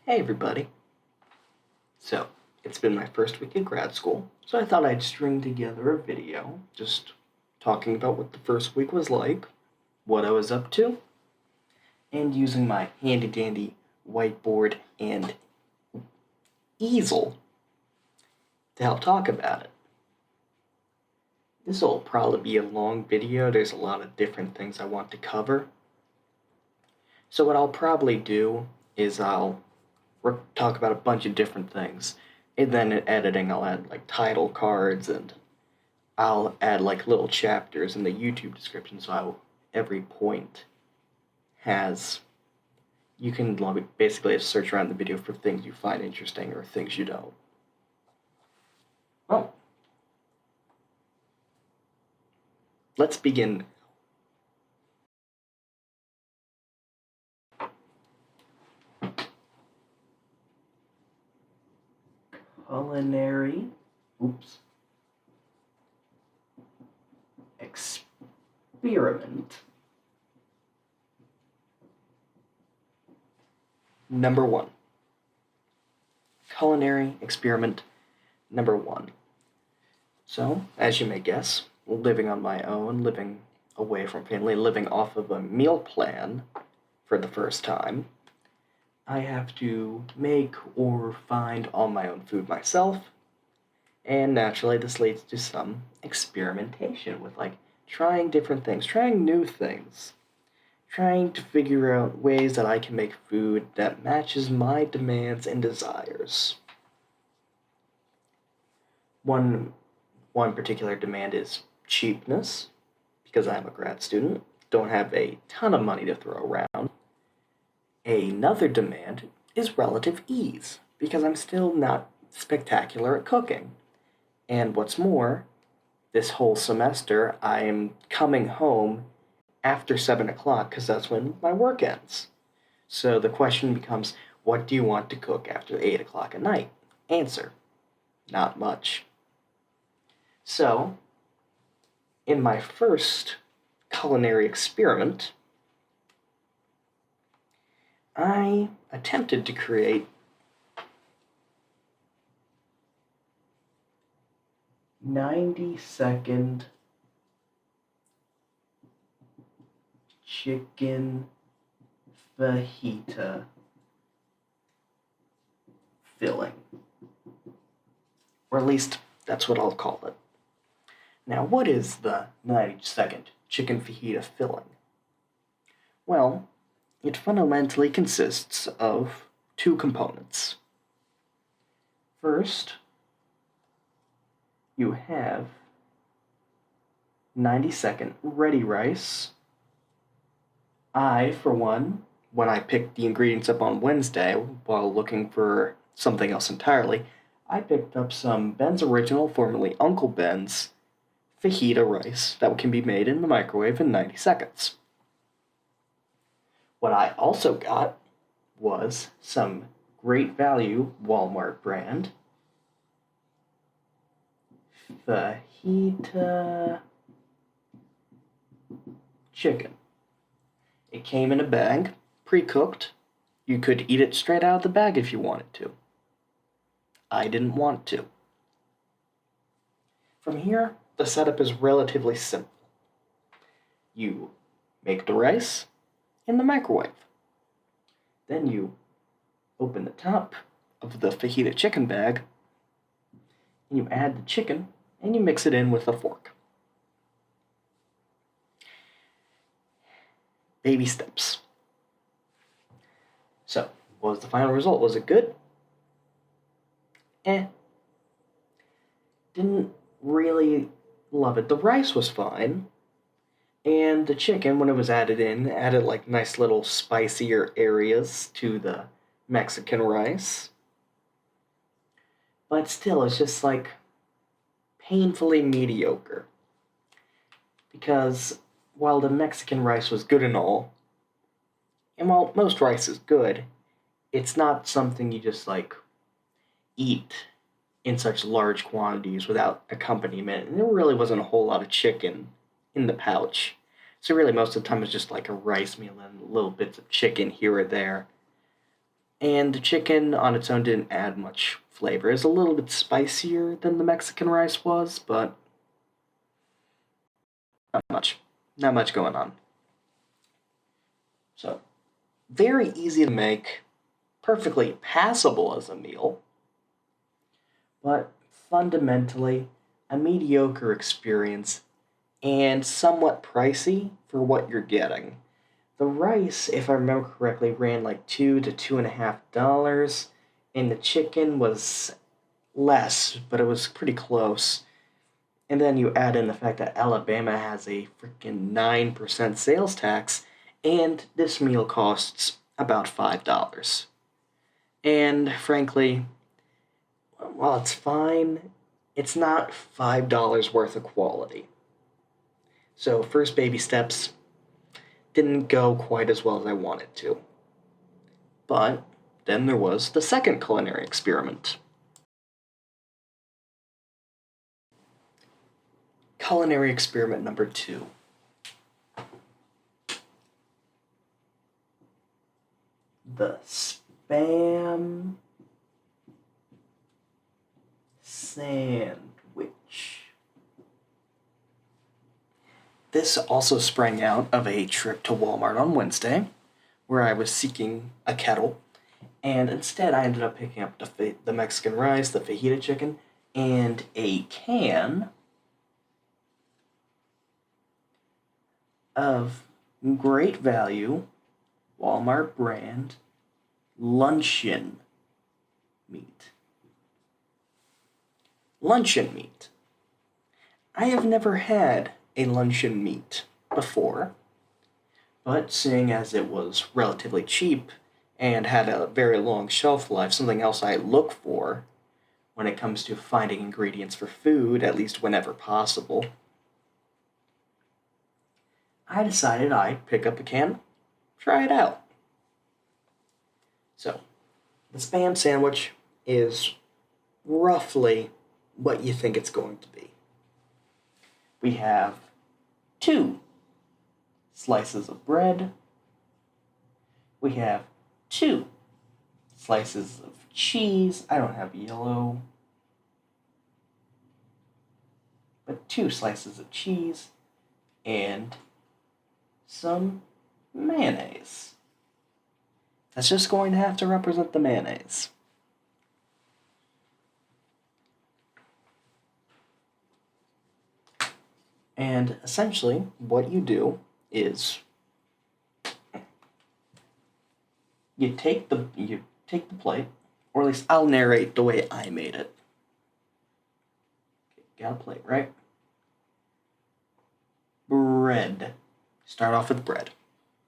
Hey everybody. So, it's been my first week at grad school, so I thought I'd string together a video just talking about what the first week was like, what I was up to, and using my handy dandy whiteboard and easel to help talk about it. This will probably be a long video, there's a lot of different things I want to cover. So what I'll probably do is I'll talk about a bunch of different things. And then in editing, I'll add like title cards and I'll add like little chapters in the YouTube description so every point has. You can basically search around the video for things you find interesting or things you don't. Well, let's begin. Culinary Experiment. Number 1. Culinary Experiment number 1. So, as you may guess, living on my own, living away from family, living off of a meal plan for the first time, I have to make or find all my own food myself, and naturally this leads to some experimentation with like trying different things, trying new things, trying to figure out ways that I can make food that matches my demands and desires. One particular demand is cheapness, because I'm a grad student, don't have a ton of money to throw around. Another demand is relative ease, because I'm still not spectacular at cooking. And what's more, this whole semester I am coming home after 7 o'clock because that's when my work ends. So the question becomes, what do you want to cook after 8 o'clock at night? Answer, not much. So, in my first culinary experiment, I attempted to create 90-second chicken fajita filling. Or at least, that's what I'll call it. Now, what is the 90-second chicken fajita filling? Well, it fundamentally consists of two components. First, you have 90-second ready rice. I, for one, when I picked the ingredients up on Wednesday while looking for something else entirely, I picked up some Ben's Original, formerly Uncle Ben's, fajita rice that can be made in the microwave in 90 seconds. What I also got was some great value Walmart brand fajita chicken. It came in a bag, pre-cooked. You could eat it straight out of the bag if you wanted to. I didn't want to. From here, the setup is relatively simple. You make the rice in the microwave. Then you open the top of the fajita chicken bag, and you add the chicken, and you mix it in with a fork. Baby steps. So, what was the final result? Was it good? Didn't really love it. The rice was fine, and the chicken, when it was added in, added like nice little spicier areas to the Mexican rice. But still, it's just like painfully mediocre. Because while the Mexican rice was good and all, and while most rice is good, it's not something you just like eat in such large quantities without accompaniment. And there really wasn't a whole lot of chicken in the pouch. So really most of the time it's just like a rice meal and little bits of chicken here or there. And the chicken on its own didn't add much flavor. It's a little bit spicier than the Mexican rice was, but not much. Not much going on. So, very easy to make, perfectly passable as a meal, but fundamentally a mediocre experience and somewhat pricey for what you're getting. The rice, if I remember correctly, ran like $2 to $2.50, and the chicken was less, but it was pretty close. And then you add in the fact that Alabama has a freaking 9% sales tax, and this meal costs about $5. And frankly, while it's fine, it's not $5 worth of quality. So, first baby steps didn't go quite as well as I wanted to. But then there was the second culinary experiment. Culinary experiment number 2. The Spam sandwich. This also sprang out of a trip to Walmart on Wednesday, where I was seeking a kettle, and instead I ended up picking up the Mexican rice, the fajita chicken, and a can of great value Walmart brand luncheon meat. Luncheon meat. I have never had a luncheon meat before, but seeing as it was relatively cheap and had a very long shelf life, something else I look for when it comes to finding ingredients for food, at least whenever possible, I decided I'd pick up a can, try it out. So, the Spam sandwich is roughly what you think it's going to be. We have 2 slices of bread. We have 2 slices of cheese. I don't have yellow, but 2 slices of cheese and some mayonnaise. That's just going to have to represent the mayonnaise. And essentially, what you do is you take the plate, or at least I'll narrate the way I made it. Okay, got a plate, right? Bread. Start off with bread.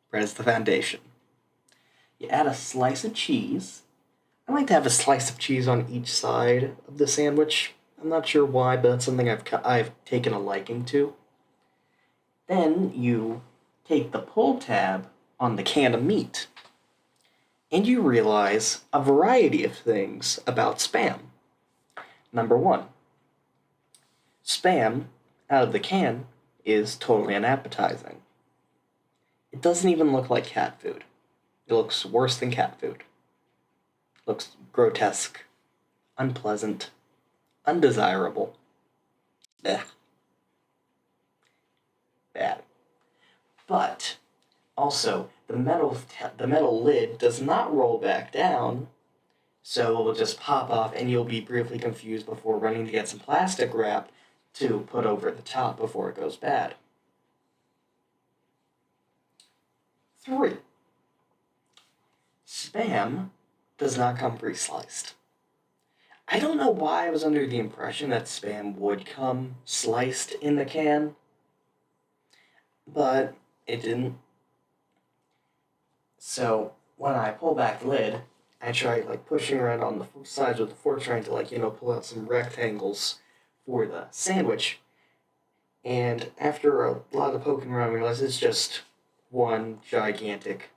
Bread is the foundation. You add a slice of cheese. I like to have a slice of cheese on each side of the sandwich. I'm not sure why, but that's something I've taken a liking to. Then you take the pull tab on the can of meat, and you realize a variety of things about Spam. Number 1, Spam out of the can is totally unappetizing. It doesn't even look like cat food. It looks worse than cat food. It looks grotesque, unpleasant, undesirable. Ugh. Bad. But also, the metal lid does not roll back down, so it will just pop off and you'll be briefly confused before running to get some plastic wrap to put over the top before it goes bad. 3. Spam does not come pre-sliced. I don't know why I was under the impression that Spam would come sliced in the can, but it didn't. So when I pull back the lid, I try pushing around on the sides with the fork, trying to pull out some rectangles for the sandwich. And after a lot of poking around, I realized it's just one gigantic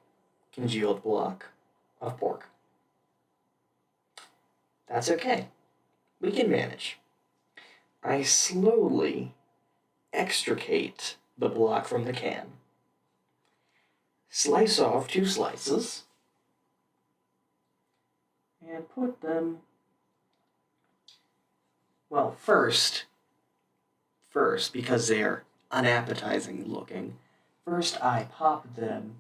congealed block of pork. That's okay. We can manage. I slowly extricate the block from the can. Slice off 2 slices. and put them, well, first, because they're unappetizing looking, first I pop them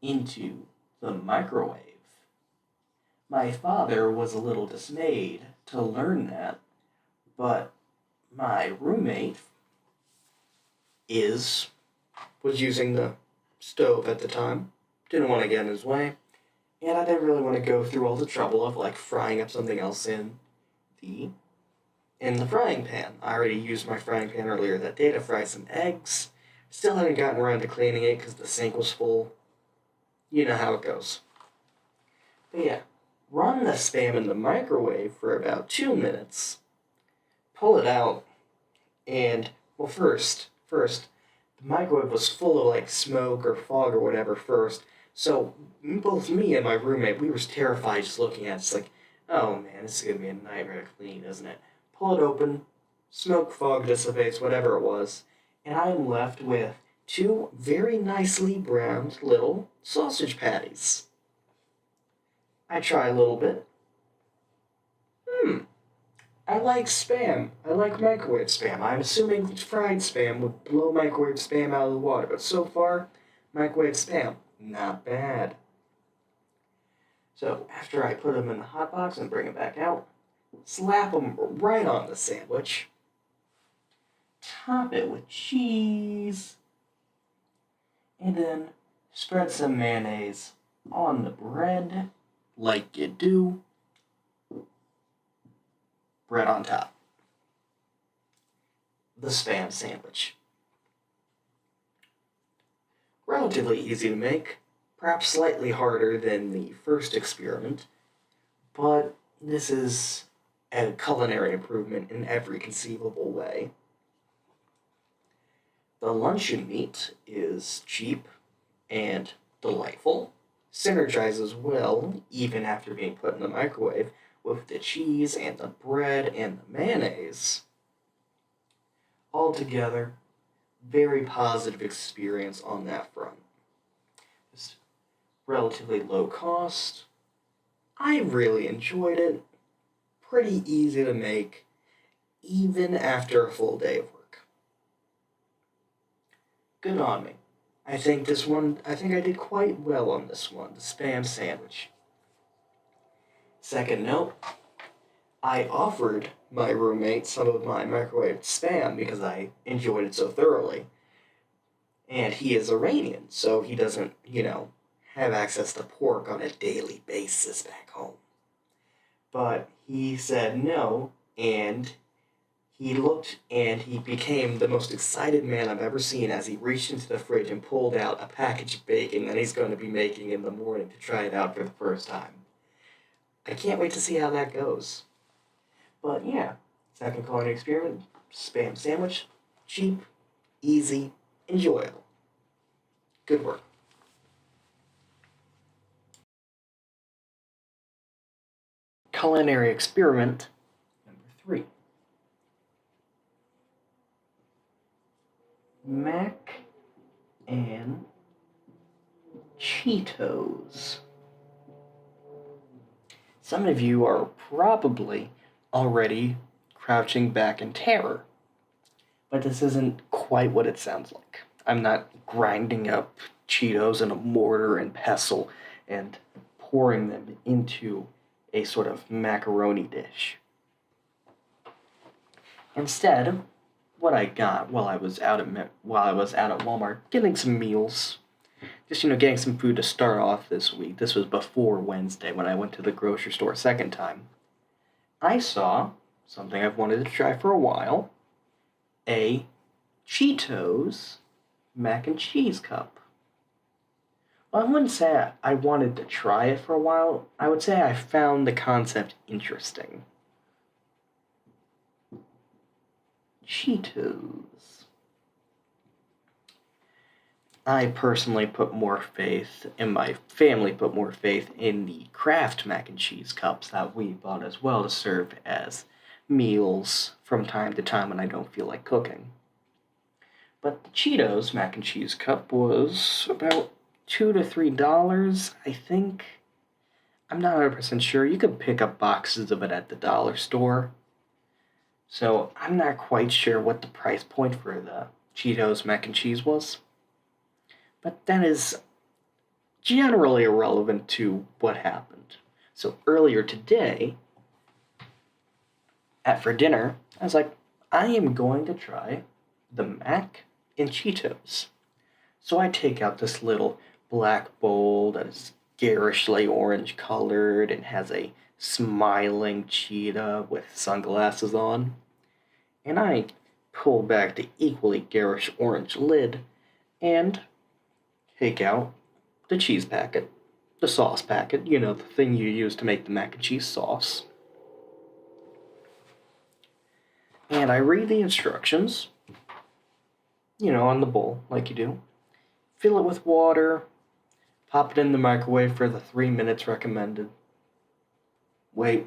into the microwave. My father was a little dismayed to learn that, but my roommate was using the stove at the time, didn't want to get in his way, and I didn't really want to go through all the trouble of like frying up something else the in the frying pan. I already used my frying pan earlier that day to fry some eggs. Still hadn't gotten around to cleaning it because the sink was full. You know how it goes. But yeah, run the Spam in the microwave for about 2 minutes. Pull it out, and well, first, the microwave was full of like smoke or fog or whatever first. So both me and my roommate, we were terrified just looking at it. It's like, oh man, this is gonna be a nightmare to clean, isn't it? Pull it open, smoke, fog dissipates, whatever it was, and I'm left with 2 very nicely browned little sausage patties. I try a little bit. I like Spam. I like microwave Spam. I'm assuming fried Spam would blow microwave Spam out of the water, but so far, microwave Spam, not bad. So after I put them in the hot box and bring them back out, slap them right on the sandwich, top it with cheese, and then spread some mayonnaise on the bread, like you do. Bread on top. The Spam sandwich. Relatively easy to make, perhaps slightly harder than the first experiment, but this is a culinary improvement in every conceivable way. The luncheon meat is cheap and delightful, synergizes well even after being put in the microwave with the cheese and the bread and the mayonnaise. Altogether, very positive experience on that front. Just relatively low cost. I really enjoyed it. Pretty easy to make, even after a full day of work. Good on me. I think I did quite well on this one, the Spam sandwich. Second note, I offered my roommate some of my microwaved Spam because I enjoyed it so thoroughly. And he is Iranian, so he doesn't, have access to pork on a daily basis back home. But he said no, and he looked and he became the most excited man I've ever seen as he reached into the fridge and pulled out a package of bacon that he's going to be making in the morning to try it out for the first time. I can't wait to see how that goes. But yeah, second culinary experiment, Spam sandwich, cheap, easy, enjoyable. Good work. Culinary experiment number 3. Mac and Cheetos. Some of you are probably already crouching back in terror, but this isn't quite what it sounds like. I'm not grinding up Cheetos in a mortar and pestle and pouring them into a sort of macaroni dish. Instead, what I got while I was out at Walmart getting some meals, just getting some food to start off this week. This was before Wednesday when I went to the grocery store a second time. I saw something I've wanted to try for a while, a Cheetos mac and cheese cup. Well, I wouldn't say I wanted to try it for a while. I would say I found the concept interesting. Cheetos. I personally put more faith, and my family put more faith in the Kraft mac and cheese cups that we bought as well to serve as meals from time to time when I don't feel like cooking. But the Cheetos mac and cheese cup was about $2 to $3, I think. I'm not 100% sure. You could pick up boxes of it at the dollar store. So I'm not quite sure what the price point for the Cheetos mac and cheese was. But that is generally irrelevant to what happened. So earlier today, for dinner, I was like, I am going to try the mac and Cheetos. So I take out this little black bowl that is garishly orange colored and has a smiling cheetah with sunglasses on. And I pull back the equally garish orange lid and take out the cheese packet, the sauce packet, the thing you use to make the mac and cheese sauce. And I read the instructions, on the bowl, like you do. Fill it with water, pop it in the microwave for the 3 minutes recommended. Wait,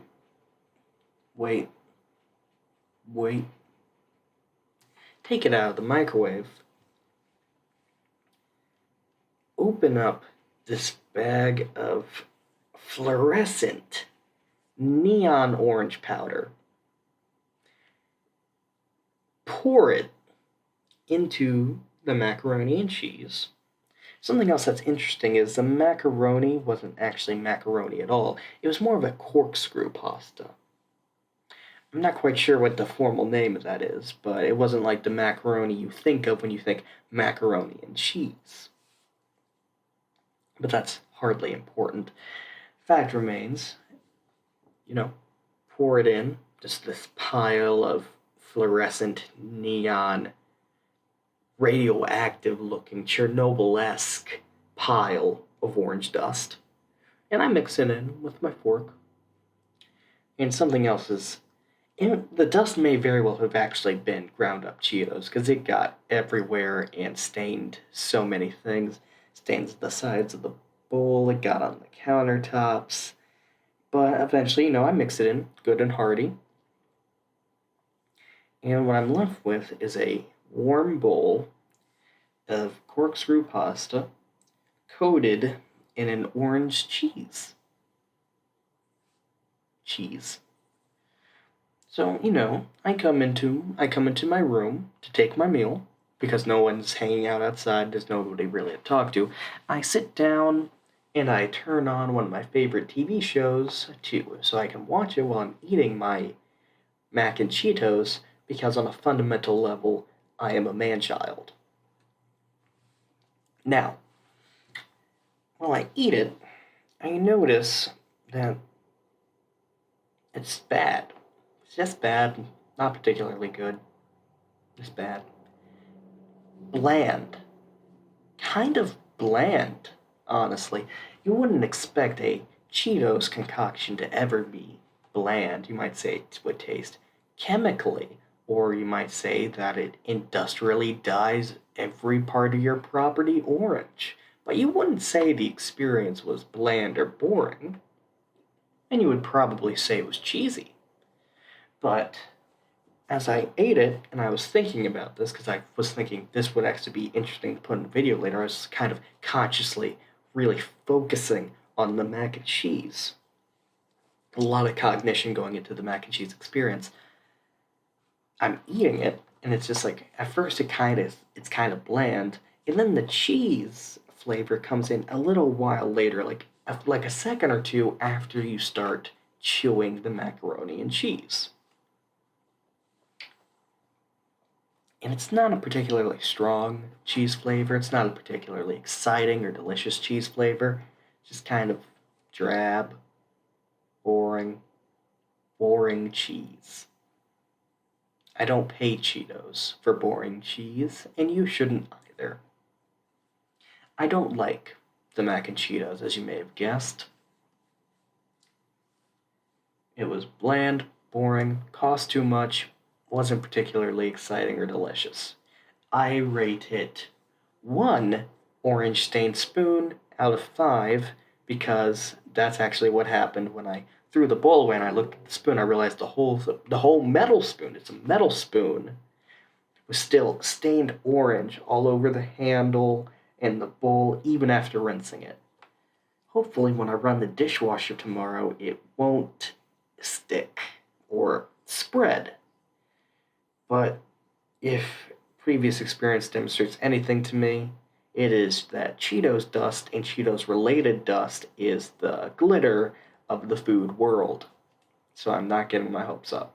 wait, wait. Take it out of the microwave. Open up this bag of fluorescent neon orange powder. Pour it into the macaroni and cheese. Something else that's interesting is the macaroni wasn't actually macaroni at all. It was more of a corkscrew pasta. I'm not quite sure what the formal name of that is, but it wasn't like the macaroni you think of when you think macaroni and cheese. But that's hardly important. Fact remains, pour it in, just this pile of fluorescent neon radioactive looking Chernobyl-esque pile of orange dust. And I mix it in with my fork. And something else is, the dust may very well have actually been ground up Cheetos because it got everywhere and stained so many things. Stains the sides of the bowl, it got on the countertops. But eventually, I mix it in good and hearty. And what I'm left with is a warm bowl of corkscrew pasta coated in an orange cheese. So, I come into my room to take my meal because no one's hanging out outside, there's nobody really to talk to. I sit down and I turn on one of my favorite TV shows so I can watch it while I'm eating my mac and Cheetos because on a fundamental level, I am a man-child. Now, while I eat it, I notice that it's bad. It's just bad, not particularly good. Just bad. Bland. Kind of bland, honestly. You wouldn't expect a Cheetos concoction to ever be bland. You might say it would taste chemically, or you might say that it industrially dyes every part of your property orange. But you wouldn't say the experience was bland or boring. And you would probably say it was cheesy. But as I ate it, and I was thinking about this, because I was thinking this would actually be interesting to put in a video later, I was kind of consciously really focusing on the mac and cheese. A lot of cognition going into the mac and cheese experience. I'm eating it, and it's just like, at first it's kind of bland, and then the cheese flavor comes in a little while later, like a second or two after you start chewing the macaroni and cheese. And it's not a particularly strong cheese flavor. It's not a particularly exciting or delicious cheese flavor. It's just kind of drab, boring cheese. I don't pay Cheetos for boring cheese, and you shouldn't either. I don't like the mac and Cheetos, as you may have guessed. It was bland, boring, cost too much, wasn't particularly exciting or delicious. I rate it 1 orange stained spoon out of 5 because that's actually what happened when I threw the bowl away and I looked at the spoon. I realized the whole metal spoon, it's a metal spoon, was still stained orange all over the handle and the bowl even after rinsing it. hopefully when I run the dishwasher tomorrow, it won't stick or spread. But if previous experience demonstrates anything to me, it is that Cheetos dust and Cheetos related dust is the glitter of the food world. So I'm not getting my hopes up.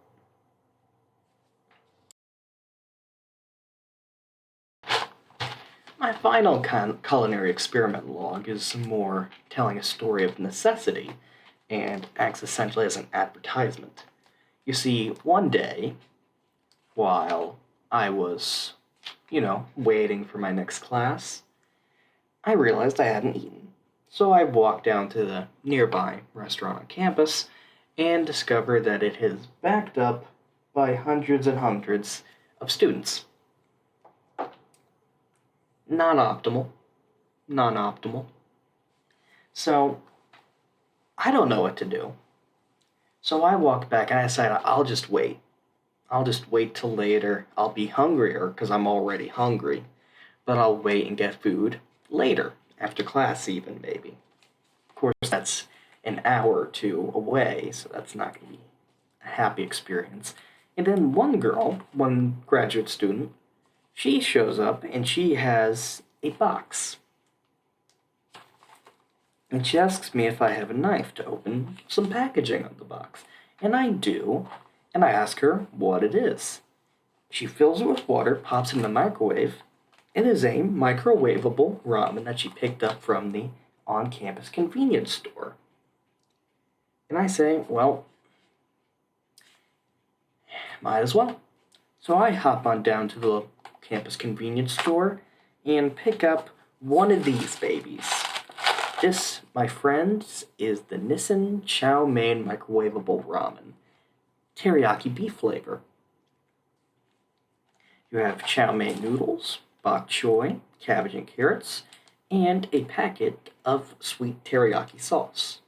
My final culinary experiment log is more telling a story of necessity and acts essentially as an advertisement. You see, one day, while I was, waiting for my next class, I realized I hadn't eaten. So I walked down to the nearby restaurant on campus and discovered that it is backed up by hundreds and hundreds of students. Non-optimal. Non-optimal. So, I don't know what to do. So I walked back and I decided I'll just wait. I'll just wait till later. I'll be hungrier because I'm already hungry. But I'll wait and get food later, after class even, maybe. Of course, that's an hour or two away, so that's not going to be a happy experience. And then one graduate student, she shows up and she has a box. And she asks me if I have a knife to open some packaging on the box. And I do, and I ask her what it is. She fills it with water, pops it in the microwave. It is a microwavable ramen that she picked up from the on-campus convenience store. And I say, well, might as well. So I hop on down to the campus convenience store and pick up one of these babies. This, my friends, is the Nissin Chow Mein microwavable ramen. Teriyaki beef flavor. You have chow mein noodles, bok choy, cabbage and carrots, and a packet of sweet teriyaki sauce.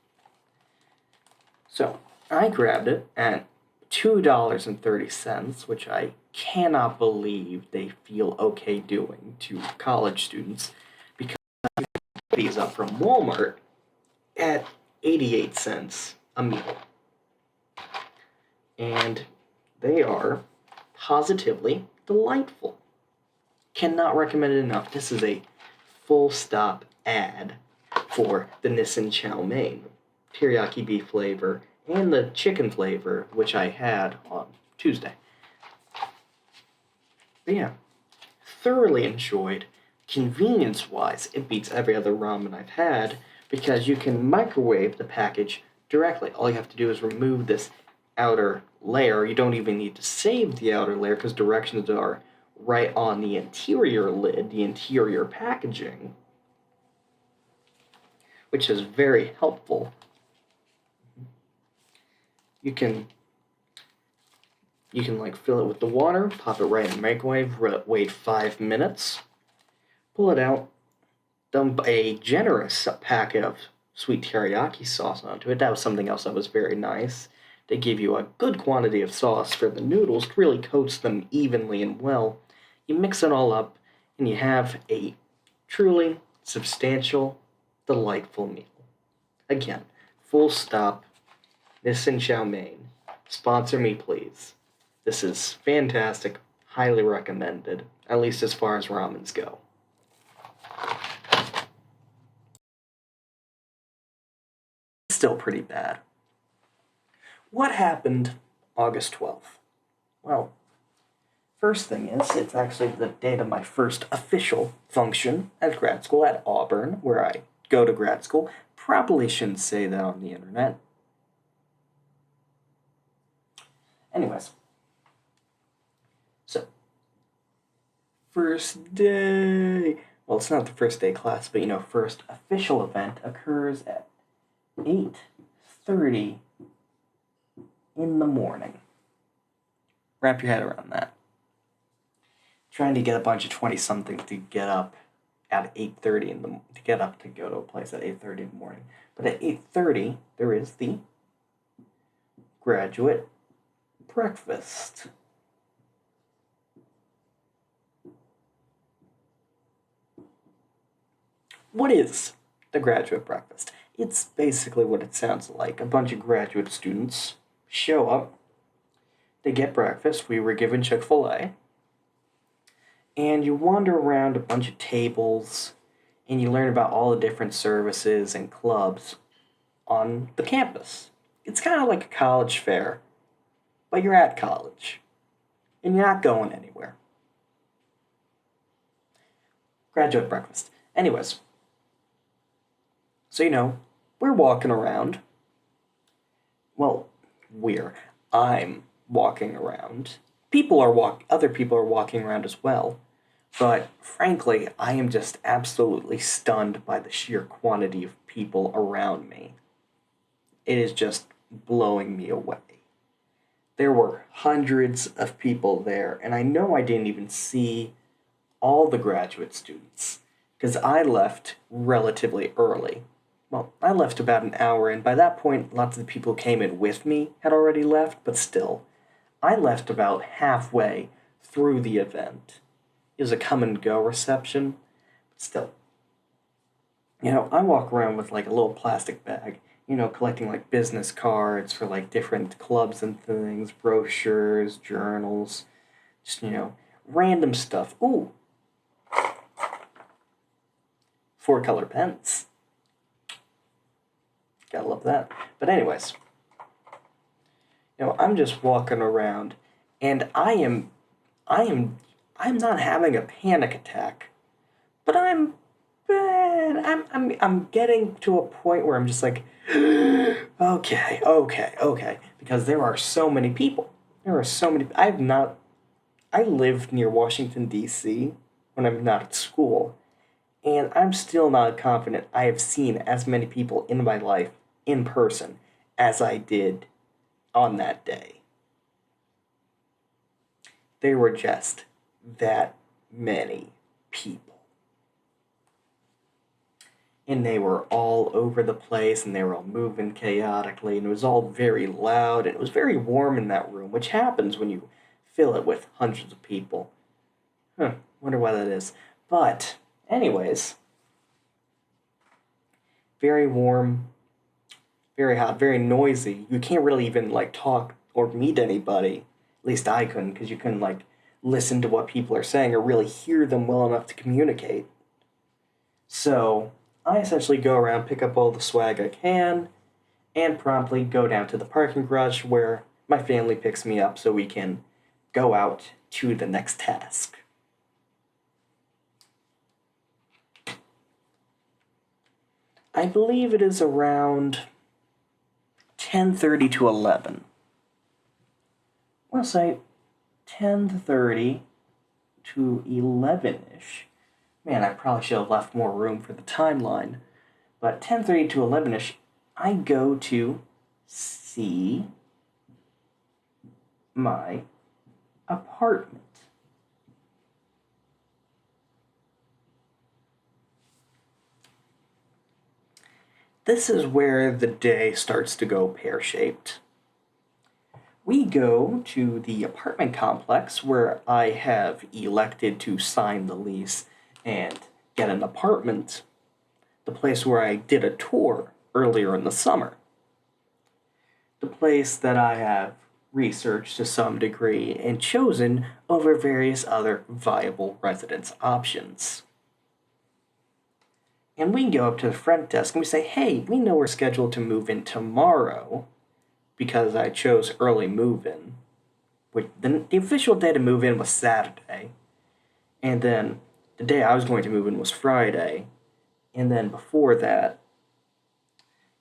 So, I grabbed it at $2.30, which I cannot believe they feel okay doing to college students, because I picked these up from Walmart at 88 cents a meal. And they are positively delightful. Cannot recommend it enough. This is a full stop ad for the Nissin Chow Mein. Teriyaki beef flavor and the chicken flavor, which I had on Tuesday. But yeah, thoroughly enjoyed. Convenience-wise, it beats every other ramen I've had because you can microwave the package directly. All you have to do is remove this outer layer. You don't even need to save the outer layer because directions are right on the interior lid, the interior packaging, which is very helpful. You can fill it with the water, pop it right in the microwave, wait 5 minutes, pull it out, dump a generous packet of sweet teriyaki sauce onto it. That was something else that was very nice. They give you a good quantity of sauce for the noodles, really coats them evenly and well. You mix it all up, and you have a truly substantial, delightful meal. Again, full stop, Nissin Chow Mein. Sponsor me, please. This is fantastic, highly recommended, at least as far as ramens go. Still pretty bad. What happened August 12th? Well, first thing is, it's actually the date of my first official function at grad school at Auburn, where I go to grad school. Probably shouldn't say that on the internet. Anyways. So, first day. Well, it's not the first day class, but first official event occurs at 8:30 in the morning. Wrap your head around that. Trying to get a bunch of 20-somethings to get up at 8:30 to get up to go to a place at 8:30 in the morning. But at 8:30 there is the graduate breakfast. What is the graduate breakfast? It's basically what it sounds like. A bunch of graduate students show up, they get breakfast. We were given Chick-fil-A. And you wander around a bunch of tables and you learn about all the different services and clubs on the campus. It's kind of like a college fair, but you're at college and you're not going anywhere. Graduate breakfast. Anyways, so we're walking around. Well, I'm walking around. Other people are walking around as well. But frankly, I am just absolutely stunned by the sheer quantity of people around me. It is just blowing me away. There were hundreds of people there, and I know I didn't even see all the graduate students because I left relatively early. Well, I left about an hour, and by that point, lots of the people who came in with me had already left, but still, I left about halfway through the event. It was a come and go reception, but still. I walk around with like a little plastic bag, collecting like business cards for like different clubs and things, brochures, journals, just, random stuff. Ooh, 4-color pens. Gotta love that. But anyways, I'm just walking around and I'm not having a panic attack, but I'm getting to a point where I'm just like, okay, because there are so many people. I live near Washington, D.C. when I'm not at school, and I'm still not confident I have seen as many people in my life in person as I did on that day. There were just that many people. And they were all over the place, and they were all moving chaotically, and it was all very loud, and it was very warm in that room, which happens when you fill it with hundreds of people. Wonder why that is. But, anyways, very warm, very hot, very noisy. You can't really even, talk or meet anybody. At least I couldn't, because you couldn't, listen to what people are saying or really hear them well enough to communicate. So, I essentially go around, pick up all the swag I can, and promptly go down to the parking garage where my family picks me up so we can go out to the next task. I believe it is around 10:30 to 11. We'll say 10:30 to 11-ish. Man, I probably should have left more room for the timeline. But 10:30 to 11-ish, I go to see my apartment. This is where the day starts to go pear-shaped. We go to the apartment complex where I have elected to sign the lease and get an apartment, the place where I did a tour earlier in the summer, the place that I have researched to some degree and chosen over various other viable residence options. And we go up to the front desk and we say, hey, we know we're scheduled to move in tomorrow because I chose early move-in. The official day to move in was Saturday. And then the day I was going to move in was Friday. And then before that,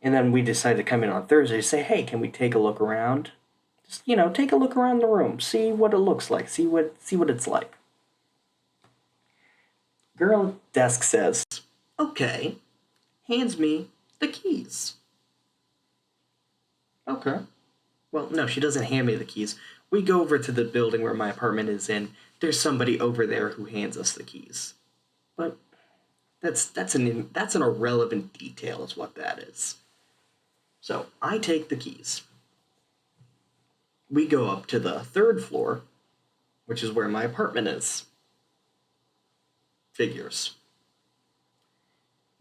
and then we decided to come in on Thursday to say, hey, can we take a look around? Just, take a look around the room, see what it looks like, see what it's like. Girl at the desk says, okay, hands me the keys. Okay. Well, no, she doesn't hand me the keys. We go over to the building where my apartment is in. There's somebody over there who hands us the keys. But that's an irrelevant detail is what that is. So I take the keys. We go up to the 3rd floor, which is where my apartment is. Figures.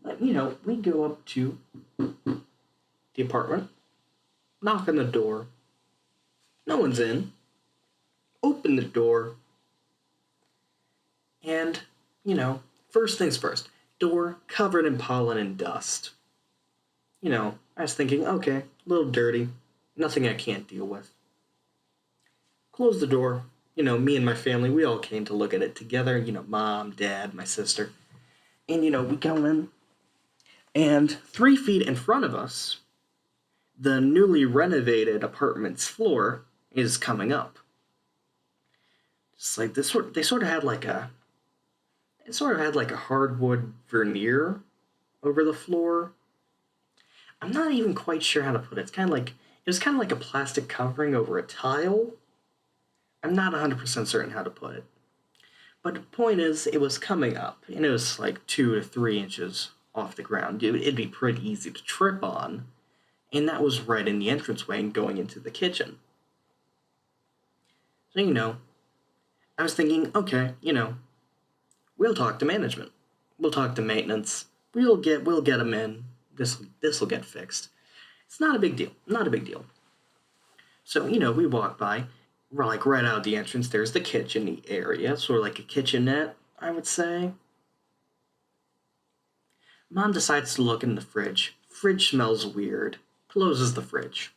But, we go up to the apartment, knock on the door. No one's in. Open the door. And, first things first. Door covered in pollen and dust. I was thinking, okay, a little dirty. Nothing I can't deal with. Close the door. Me and my family, we all came to look at it together. Mom, dad, my sister. And, we go in. And 3 feet in front of us, the newly renovated apartment's floor is coming up. It's like this sort. They sort of had like a. It sort of had like a hardwood veneer over the floor. I'm not even quite sure how to put it. It was kind of like a plastic covering over a tile. I'm not 100% certain how to put it. But the point is, it was coming up, and it was like 2 to 3 inches off the ground. It'd be pretty easy to trip on, and that was right in the entranceway and going into the kitchen. So, I was thinking, okay, we'll talk to management. We'll talk to maintenance. We'll get them in. This will get fixed. It's not a big deal. Not a big deal. So, we walk by. We're like right out of the entrance. There's the kitchen area, sort of like a kitchenette, I would say. Mom decides to look in the fridge. Fridge smells weird. Closes the fridge.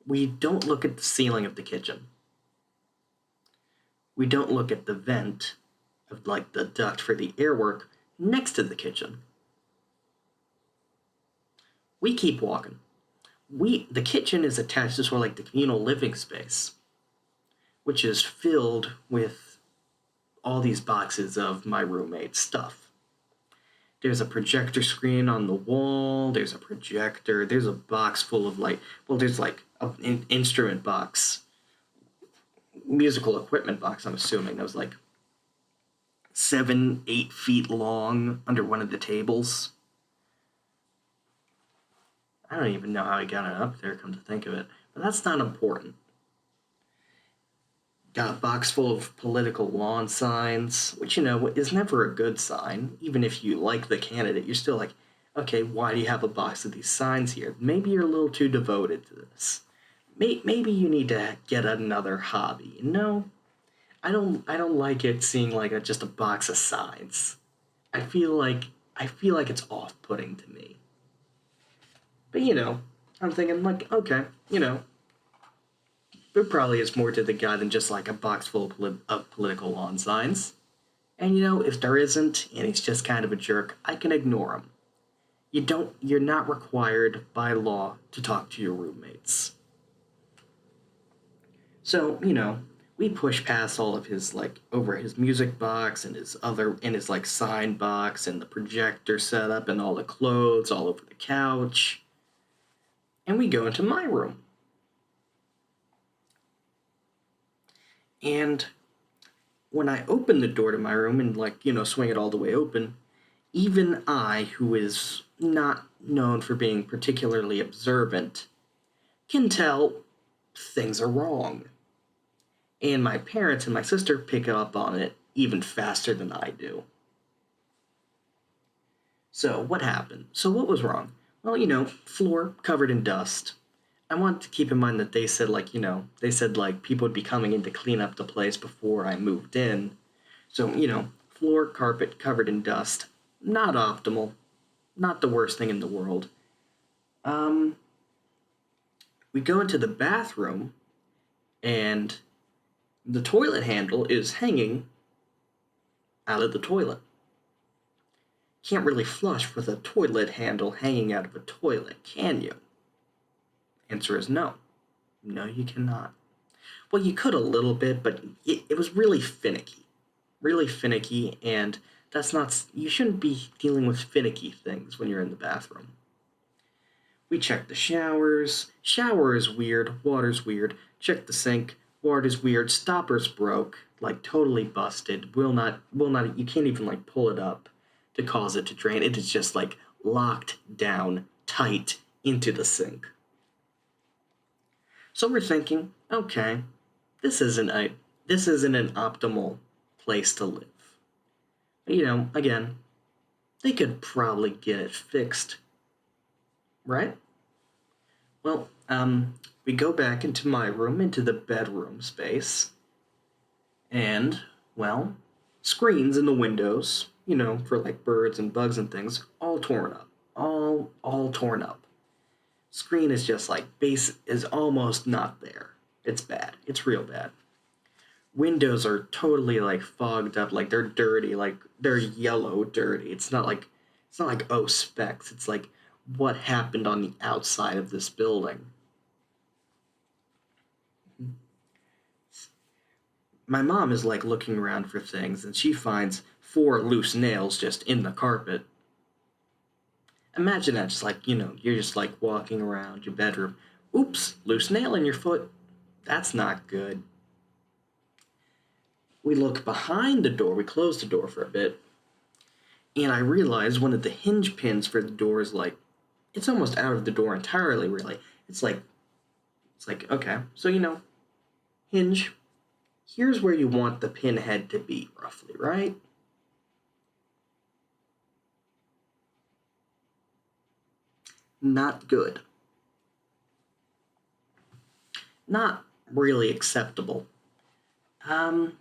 We don't look at the ceiling of the kitchen. We don't look at the vent of like the duct for the airwork next to the kitchen. We keep walking. The kitchen is attached to sort of like the communal living space, which is filled with all these boxes of my roommate's stuff. There's a projector screen on the wall. There's a projector. There's a box full of there's like an instrument box, musical equipment box, I'm assuming. That was like 7-8 feet long under one of the tables. I don't even know how he got it up there, come to think of it. But that's not important. Got a box full of political lawn signs, which, is never a good sign. Even if you like the candidate, you're still like, okay, why do you have a box of these signs here? Maybe you're a little too devoted to this. Maybe you need to get another hobby. No, I don't like it seeing like just a box of signs. I feel like it's off-putting to me. But, I'm thinking, like, okay, there probably is more to the guy than just, like, a box full of political lawn signs. And, if there isn't, and he's just kind of a jerk, I can ignore him. You're not required by law to talk to your roommates. So, we push past all of his, like, over his music box and his like, sign box and the projector setup and all the clothes all over the couch. And we go into my room. And when I open the door to my room and, like, swing it all the way open, even I, who is not known for being particularly observant, can tell things are wrong. And my parents and my sister pick up on it even faster than I do. So what happened? So what was wrong? Well, floor covered in dust. I want to keep in mind that they said, people would be coming in to clean up the place before I moved in. So, floor, carpet covered in dust. Not optimal. Not the worst thing in the world. We go into the bathroom, and the toilet handle is hanging out of the toilet. Can't really flush with a toilet handle hanging out of a toilet, can you? Answer is no. No, you cannot. Well, you could a little bit, but it was really finicky. Really finicky, and you shouldn't be dealing with finicky things when you're in the bathroom. We checked the showers. Shower is weird. Water's weird. Check the sink. Water's weird. Stopper's broke. Like, totally busted. Will not, you can't even, like, pull it up to cause it to drain. It is just, like, locked down tight into the sink. So we're thinking, okay, this isn't an optimal place to live. But, again, they could probably get it fixed, right? Well, we go back into my room, into the bedroom space, and, well, screens in the windows, for like birds and bugs and things, all torn up. All torn up. Screen is just like base is almost not there. It's bad. It's real bad. Windows are totally like fogged up, like they're dirty, like they're yellow dirty. It's not like oh specks. It's like what happened on the outside of this building. My mom is like looking around for things and she finds four loose nails just in the carpet. Imagine that, just like, you're just like walking around your bedroom. Oops, loose nail in your foot. That's not good. We look behind the door, we close the door for a bit, and I realize one of the hinge pins for the door is like, it's almost out of the door entirely, really. It's like, okay, so hinge, here's where you want the pin head to be, roughly, right? Not good. Not really acceptable. Um,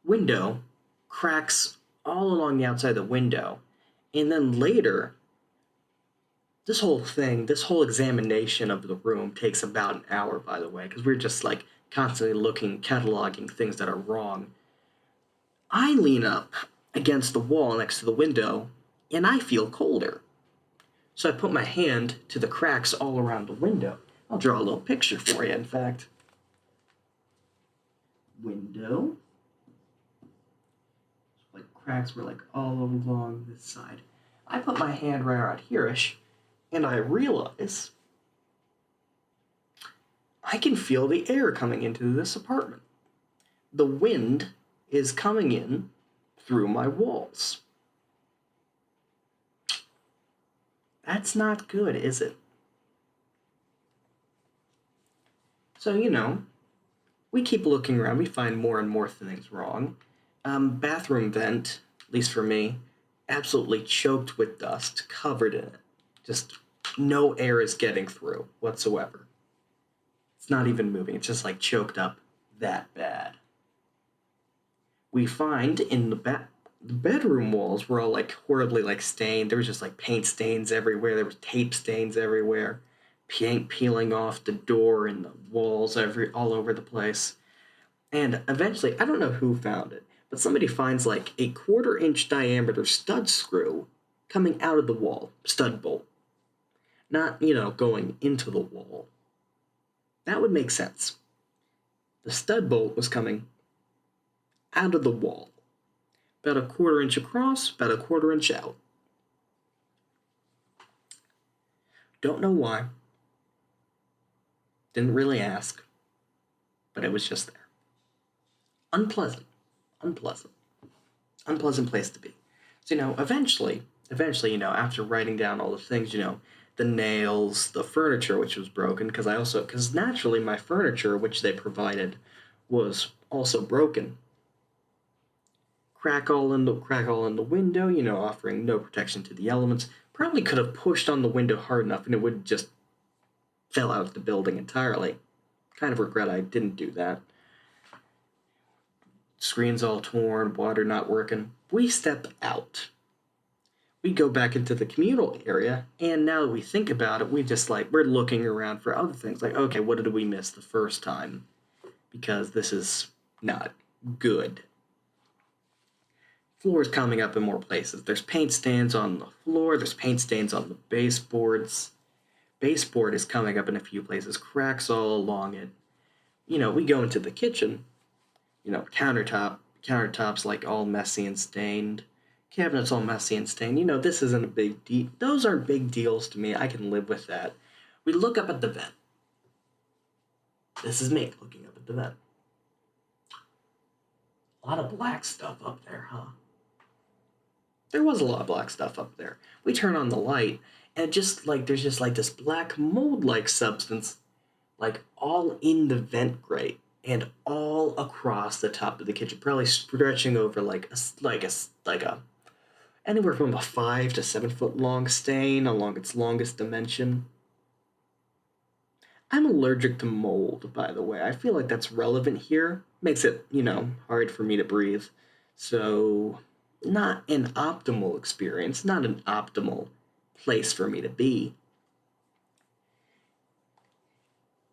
Window cracks all along the outside of the window. And then later, this whole examination of the room takes about an hour, by the way, because we're just like constantly looking, cataloging things that are wrong. I lean up against the wall next to the window, and I feel colder. So I put my hand to the cracks all around the window. I'll draw a little picture for you, in fact. Window. So like cracks were like all along this side. I put my hand right out here-ish, and I realize I can feel the air coming into this apartment. The wind is coming in through my walls. That's not good, is it? So, we keep looking around. We find more and more things wrong. Bathroom vent, at least for me, absolutely choked with dust, covered in it. Just no air is getting through whatsoever. It's not even moving. It's just like choked up that bad. We find in the bedroom walls were all like horribly like stained. There was just like paint stains everywhere. There was tape stains everywhere. Paint peeling off the door and the walls all over the place. And eventually, I don't know who found it, but somebody finds like a 1/4 inch diameter stud screw coming out of the wall, stud bolt. Not, going into the wall. That would make sense. The stud bolt was coming out of the wall. About a 1/4 inch across, about a 1/4 inch out. Don't know why. Didn't really ask, but it was just there. Unpleasant. Unpleasant. Unpleasant place to be. So, eventually, after writing down all the things, the nails, the furniture, which was broken, because naturally my furniture, which they provided, was also broken. Crack all in the window, offering no protection to the elements. Probably could have pushed on the window hard enough and it would just fell out of the building entirely. Kind of regret I didn't do that. Screens all torn, water not working. We step out. We go back into the communal area, and now that we think about it, we're looking around for other things. Like, okay, what did we miss the first time? Because this is not good. Floor's coming up in more places. There's paint stains on the floor, there's paint stains on the baseboards. Baseboard is coming up in a few places, cracks all along it. We go into the kitchen, countertops like all messy and stained. Cabinets all messy and stained. This isn't a big deal. Those aren't big deals to me. I can live with that. We look up at the vent. This is me looking up at the vent. A lot of black stuff up there, huh? There was a lot of black stuff up there. We turn on the light, and there's just like this black mold-like substance, like all in the vent grate and all across the top of the kitchen, probably stretching over like a anywhere from a 5 to 7 foot long stain along its longest dimension. I'm allergic to mold, by the way. I feel like that's relevant here. Makes it, hard for me to breathe. So, not an optimal experience, not an optimal place for me to be.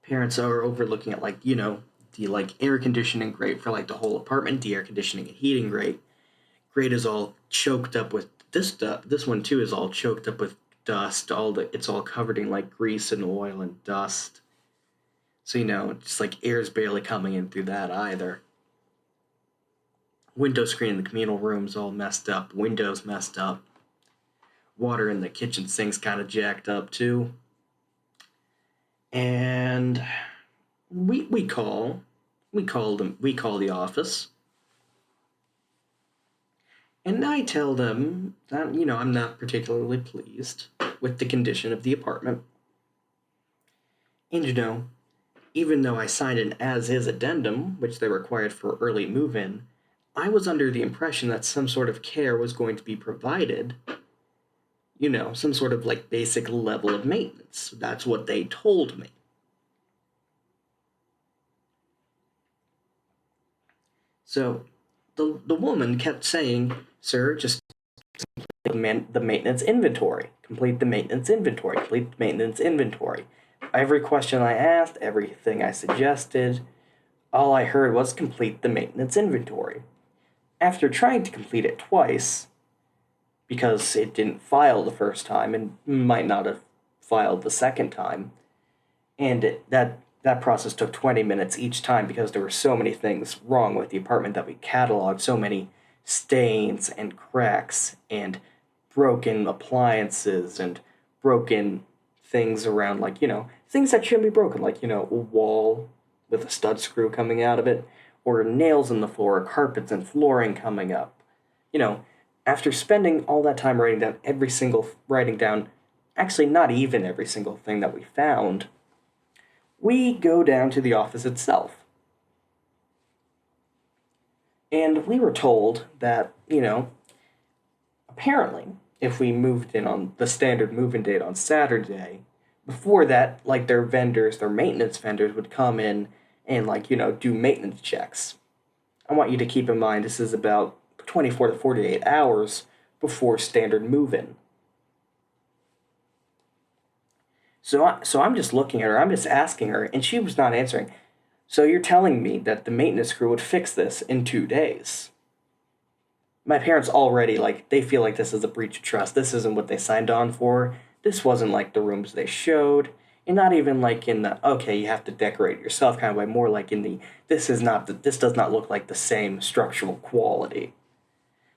Parents are overlooking at, the, air conditioning grate for, the whole apartment, the air conditioning and heating grate is all choked up with this stuff. This one, too, is all choked up with dust. It's all covered in, grease and oil and dust. So, just air's barely coming in through that either. Window screen in the communal room's all messed up. Windows messed up. Water in the kitchen sink's kind of jacked up too. And we call the office. And I tell them that, I'm not particularly pleased with the condition of the apartment. And, even though I signed an as-is addendum, which they required for early move-in, I was under the impression that some sort of care was going to be provided. Some sort of, basic level of maintenance. That's what they told me. So, the woman kept saying, "Sir, just complete the maintenance inventory. Complete the maintenance inventory. Complete the maintenance inventory." Every question I asked, everything I suggested, all I heard was complete the maintenance inventory. After trying to complete it twice, because it didn't file the first time and might not have filed the second time, and that process took 20 minutes each time because there were so many things wrong with the apartment that we cataloged, so many stains and cracks and broken appliances and broken things around, things that shouldn't be broken, a wall with a stud screw coming out of it, or nails in the floor, or carpets and flooring coming up. After spending all that time writing down, actually not even every single thing that we found, we go down to the office itself. And we were told that, apparently, if we moved in on the standard move-in date on Saturday, before that, their maintenance vendors would come in and, do maintenance checks. I want you to keep in mind this is about 24 to 48 hours before standard move-in. So I'm just looking at her, I'm just asking her, and she was not answering. "So you're telling me that the maintenance crew would fix this in 2 days?" My parents already, they feel like this is a breach of trust. This isn't what they signed on for. This wasn't the rooms they showed. And not even in the, okay, you have to decorate yourself kind of way, more in the, this does not look like the same structural quality.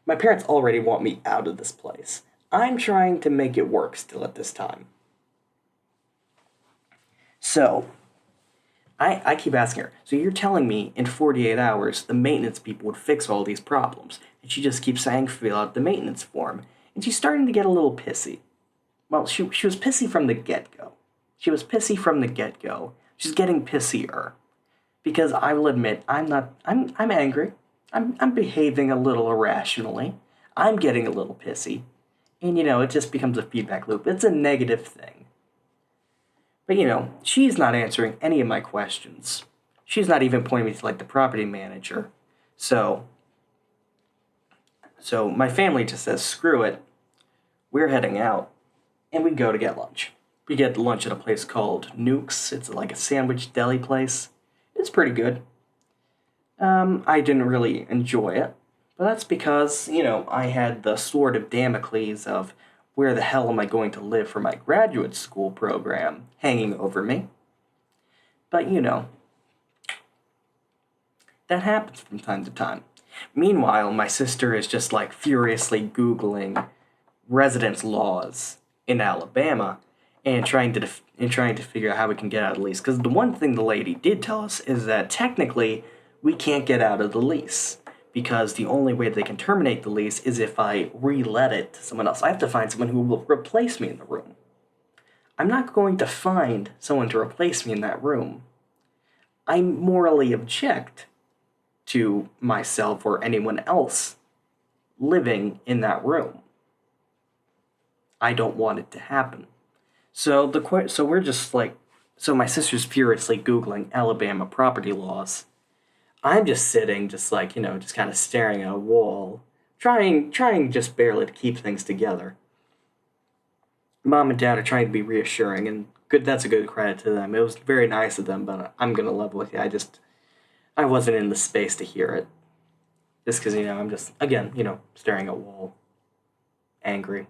My parents already want me out of this place. I'm trying to make it work still at this time. So, I keep asking her, "So you're telling me in 48 hours the maintenance people would fix all these problems?" And she just keeps saying, "Fill out the maintenance form." And she's starting to get a little pissy. Well, she was pissy from the get-go. She's getting pissier. Because I will admit, I'm angry. I'm behaving a little irrationally. I'm getting a little pissy. And, it just becomes a feedback loop. It's a negative thing. But, she's not answering any of my questions. She's not even pointing me to, the property manager. So my family just says, "Screw it. We're heading out." And we go to get lunch. We get lunch at a place called Nuke's. It's a sandwich deli place. It's pretty good. I didn't really enjoy it. But that's because, I had the sword of Damocles of where the hell am I going to live for my graduate school program hanging over me. But, that happens from time to time. Meanwhile, my sister is just furiously Googling residence laws in Alabama and trying to figure out how we can get out of the lease. Because the one thing the lady did tell us is that technically we can't get out of the lease. Because the only way they can terminate the lease is if I re-let it to someone else. I have to find someone who will replace me in the room. I'm not going to find someone to replace me in that room. I morally object to myself or anyone else living in that room. I don't want it to happen. So we're just like, so my sister's furiously Googling Alabama property laws. I'm just sitting, just like, just kind of staring at a wall, trying just barely to keep things together. Mom and Dad are trying to be reassuring, and good. That's a good credit to them. It was very nice of them, but I'm gonna level with you. I wasn't in the space to hear it, just because I'm just again, staring at a wall, angry,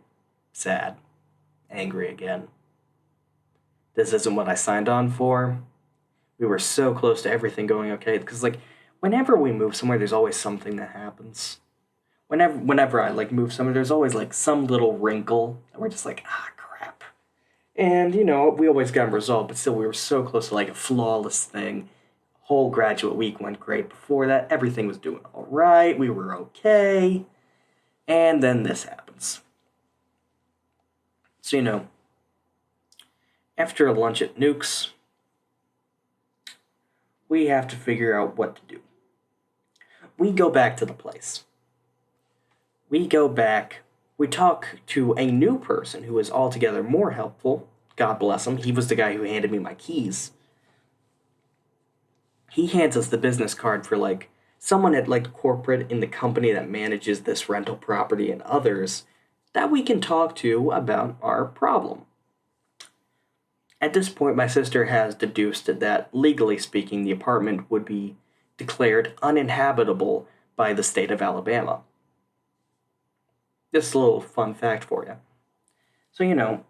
sad, angry again. This isn't what I signed on for. We were so close to everything going okay, because like whenever we move somewhere, there's always something that happens. Whenever I like move somewhere, there's always like some little wrinkle, and we're just like, crap. And we always got them resolved, but still, we were so close to like a flawless thing. Whole graduate week went great. Before that, everything was doing all right. We were okay, and then this happens. So after a lunch at Nuke's, we have to figure out what to do. We go back to the place. We go back, we talk to a new person who is altogether more helpful. God bless him. He was the guy who handed me my keys. He hands us the business card for like someone at like corporate in the company that manages this rental property and others that we can talk to about our problem. At this point, my sister has deduced that, legally speaking, the apartment would be declared uninhabitable by the state of Alabama. Just a little fun fact for you. So,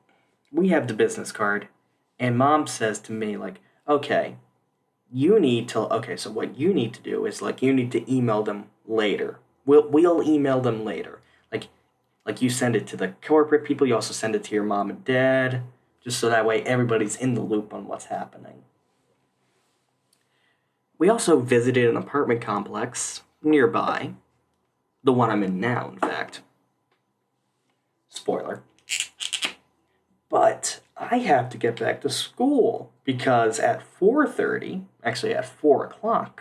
we have the business card, and Mom says to me, like, okay, so what you need to do is, like, you need to email them later. We'll email them later. Like you send it to the corporate people, you also send it to your mom and dad, just so that way everybody's in the loop on what's happening. We also visited an apartment complex nearby, the one I'm in now, in fact. Spoiler. But I have to get back to school because at 4:30, actually at 4 o'clock,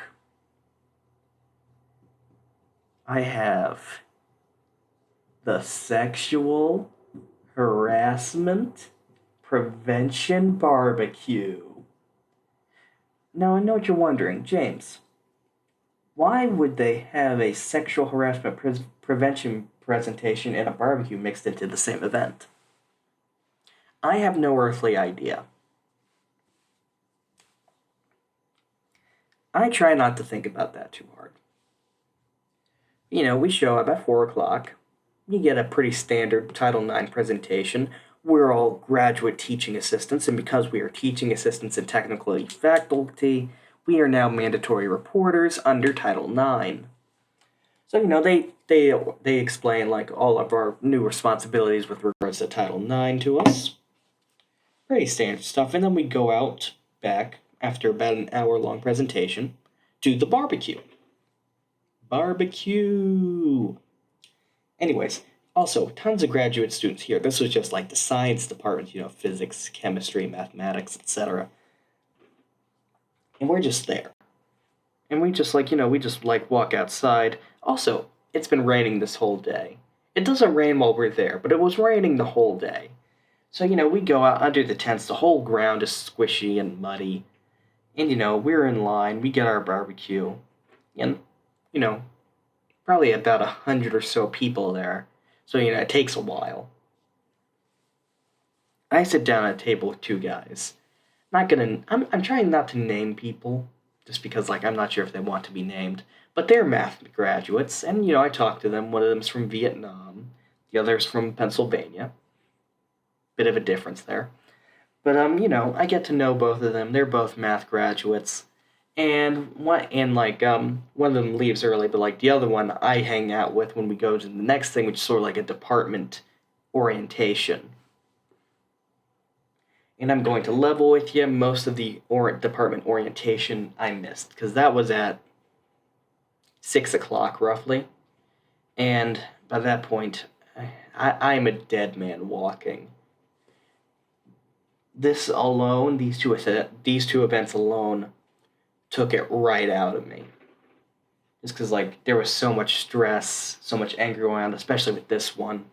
I have the Sexual Harassment Prevention Barbecue. Now I know what you're wondering, James. Why would they have a sexual harassment prevention presentation and a barbecue mixed into the same event? I have no earthly idea. I try not to think about that too hard. We show up at 4 o'clock. You get a pretty standard Title IX presentation. We're all graduate teaching assistants, and because we are teaching assistants and technical faculty, we are now mandatory reporters under Title IX. So, they explain, like, all of our new responsibilities with regards to Title IX to us. Pretty standard stuff. And then we go out back after about an hour-long presentation to the barbecue. Barbecue! Anyways, also, tons of graduate students here. This was just like the science department, physics, chemistry, mathematics, etc. And we're just there. And we just walk outside. Also, it's been raining this whole day. It doesn't rain while we're there, but it was raining the whole day. So, we go out under the tents. The whole ground is squishy and muddy. And, we're in line. We get our barbecue. And, probably about 100 or so people there. So, it takes a while. I sit down at a table with two guys. I'm trying not to name people, just because, I'm not sure if they want to be named. But they're math graduates, and, I talk to them. One of them's from Vietnam. The other's from Pennsylvania. Bit of a difference there. But, I get to know both of them. They're both math graduates. And one of them leaves early, but the other one I hang out with when we go to the next thing, which is sort of like a department orientation. And I'm going to level with you, most of the department orientation I missed, because that was at 6 o'clock roughly. And by that point, I'm a dead man walking. This alone, these two events alone, took it right out of me. Just because, there was so much stress, so much anger going on, especially with this one.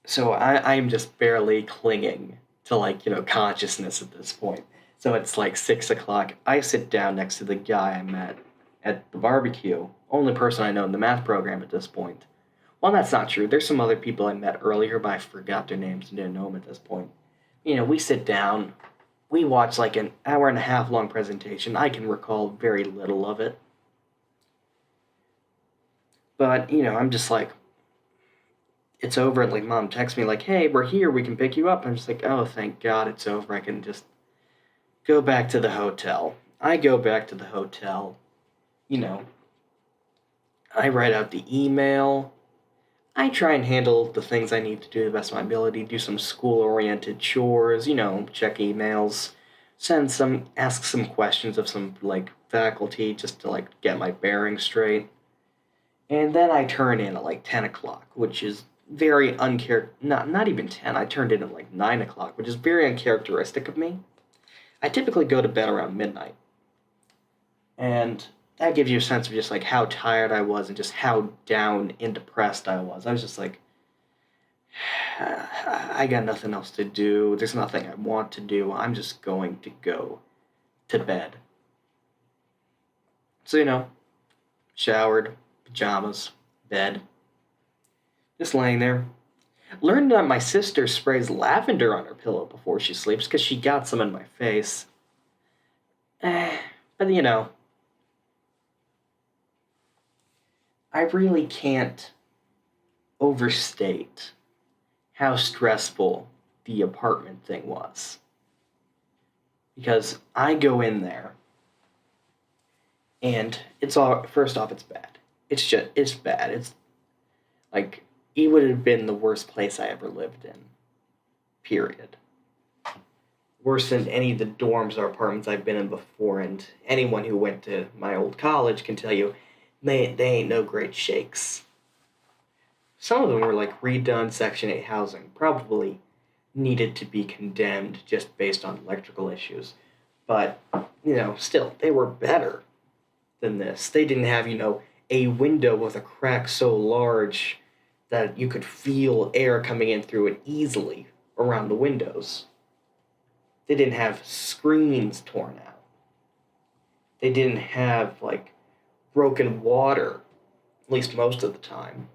So I'm just barely clinging to like, consciousness at this point. So it's like 6 o'clock. I sit down next to the guy I met at the barbecue, only person I know in the math program at this point. Well, that's not true. There's some other people I met earlier, but I forgot their names and didn't know them at this point. We sit down, we watch like an hour and a half long presentation. I can recall very little of it. But, I'm just like, it's over. And like, mom texts me, like, hey, we're here. We can pick you up. I'm just like, oh, thank God it's over. I can just go back to the hotel. I go back to the hotel. You know, I write out the email. I try and handle the things I need to do to the best of my ability, do some school oriented chores, check emails, ask some questions of some like faculty just to like get my bearings straight. And then I turn in at like 10 o'clock, which is very not even 10. I turned in at like 9 o'clock, which is very uncharacteristic of me. I typically go to bed around midnight. And that gives you a sense of just like how tired I was and just how down and depressed I was. I was just like, I got nothing else to do. There's nothing I want to do. I'm just going to go to bed. So, showered, pajamas, bed, just laying there. Learned that my sister sprays lavender on her pillow before she sleeps because she got some in my face. But I really can't overstate how stressful the apartment thing was. Because I go in there, and first off, it's bad. It's bad. It's like, it would have been the worst place I ever lived in. Period. Worse than any of the dorms or apartments I've been in before, and anyone who went to my old college can tell you, they ain't no great shakes. Some of them were like redone Section 8 housing, probably needed to be condemned just based on electrical issues. But, still, they were better than this. They didn't have, a window with a crack so large that you could feel air coming in through it easily around the windows. They didn't have screens torn out. They didn't have, like, broken water, at least most of the time.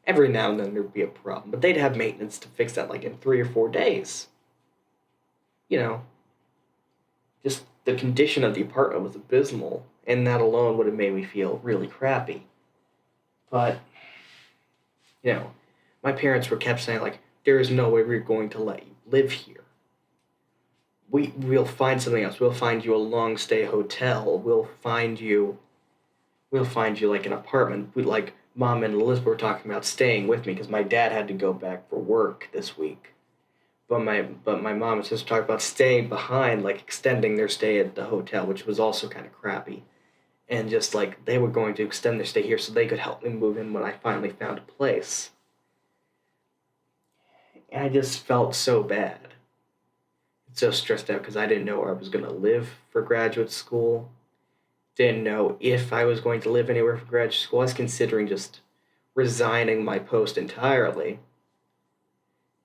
Every now and then there'd be a problem, but they'd have maintenance to fix that, like, in 3 or 4 days. Just the condition of the apartment was abysmal, and that alone would have made me feel really crappy. But, my parents kept saying, like, there is no way we're going to let you live here. We'll find something else. We'll find you a long stay hotel. We'll find you like an apartment. Like Mom and Elizabeth were talking about staying with me because my dad had to go back for work this week. But my mom and sister talked about staying behind, like extending their stay at the hotel, which was also kind of crappy. And just like they were going to extend their stay here so they could help me move in when I finally found a place. And I just felt so bad. So stressed out because I didn't know where I was going to live for graduate school. Didn't know if I was going to live anywhere for graduate school. I was considering just resigning my post entirely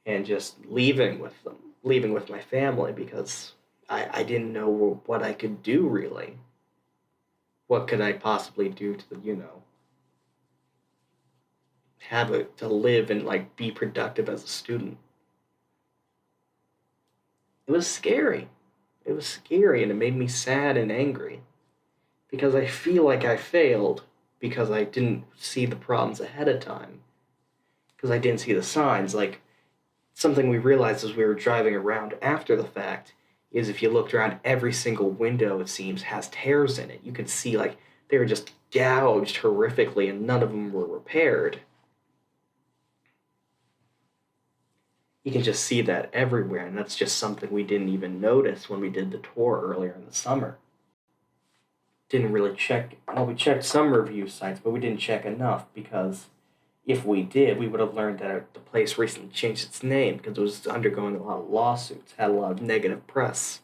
and just leaving with my family because I didn't know what I could do really. What could I possibly do to, to live and like be productive as a student? It was scary. It was scary and it made me sad and angry because I feel like I failed because I didn't see the problems ahead of time. Because I didn't see the signs. Like, something we realized as we were driving around after the fact is if you looked around, every single window, it seems, has tears in it. You could see, like, they were just gouged horrifically and none of them were repaired. You can just see that everywhere, and that's just something we didn't even notice when we did the tour earlier in the summer. Didn't really check, well, we checked some review sites, but we didn't check enough because if we did, we would have learned that the place recently changed its name because it was undergoing a lot of lawsuits, had a lot of negative press.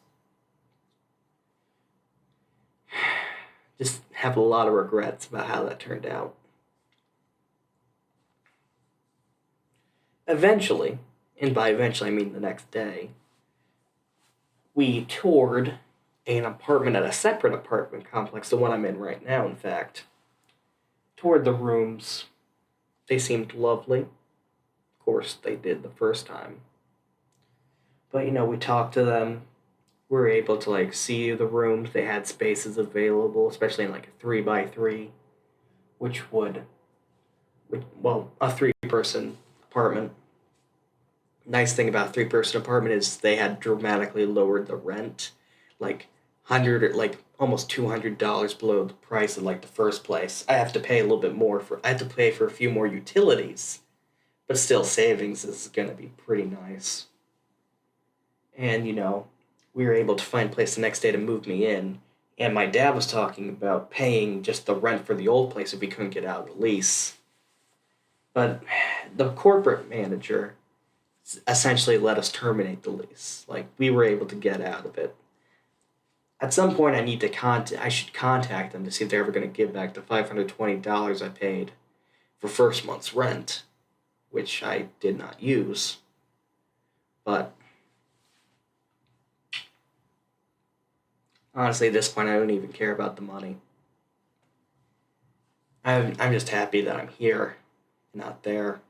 Just have a lot of regrets about how that turned out. Eventually, and by eventually I mean the next day, we toured an apartment at a separate apartment complex, the one I'm in right now, in fact. Toured the rooms. They seemed lovely. Of course, they did the first time. But, we talked to them. We were able to, see the rooms. They had spaces available, especially in, a 3 by 3, which well, a 3-person apartment. Nice thing about a 3-person apartment is they had dramatically lowered the rent, like 100 or almost $200 below the price of the first place. I have to pay a little bit more I have to pay for a few more utilities, but still savings is going to be pretty nice. And we were able to find a place the next day to move me in, and my dad was talking about paying just the rent for the old place if we couldn't get out of the lease. But the corporate manager essentially let us terminate the lease. We were able to get out of it. At some point, I should contact them to see if they're ever going to give back the $520 I paid for first month's rent, which I did not use. But honestly, at this point, I don't even care about the money. I'm just happy that I'm here, not there.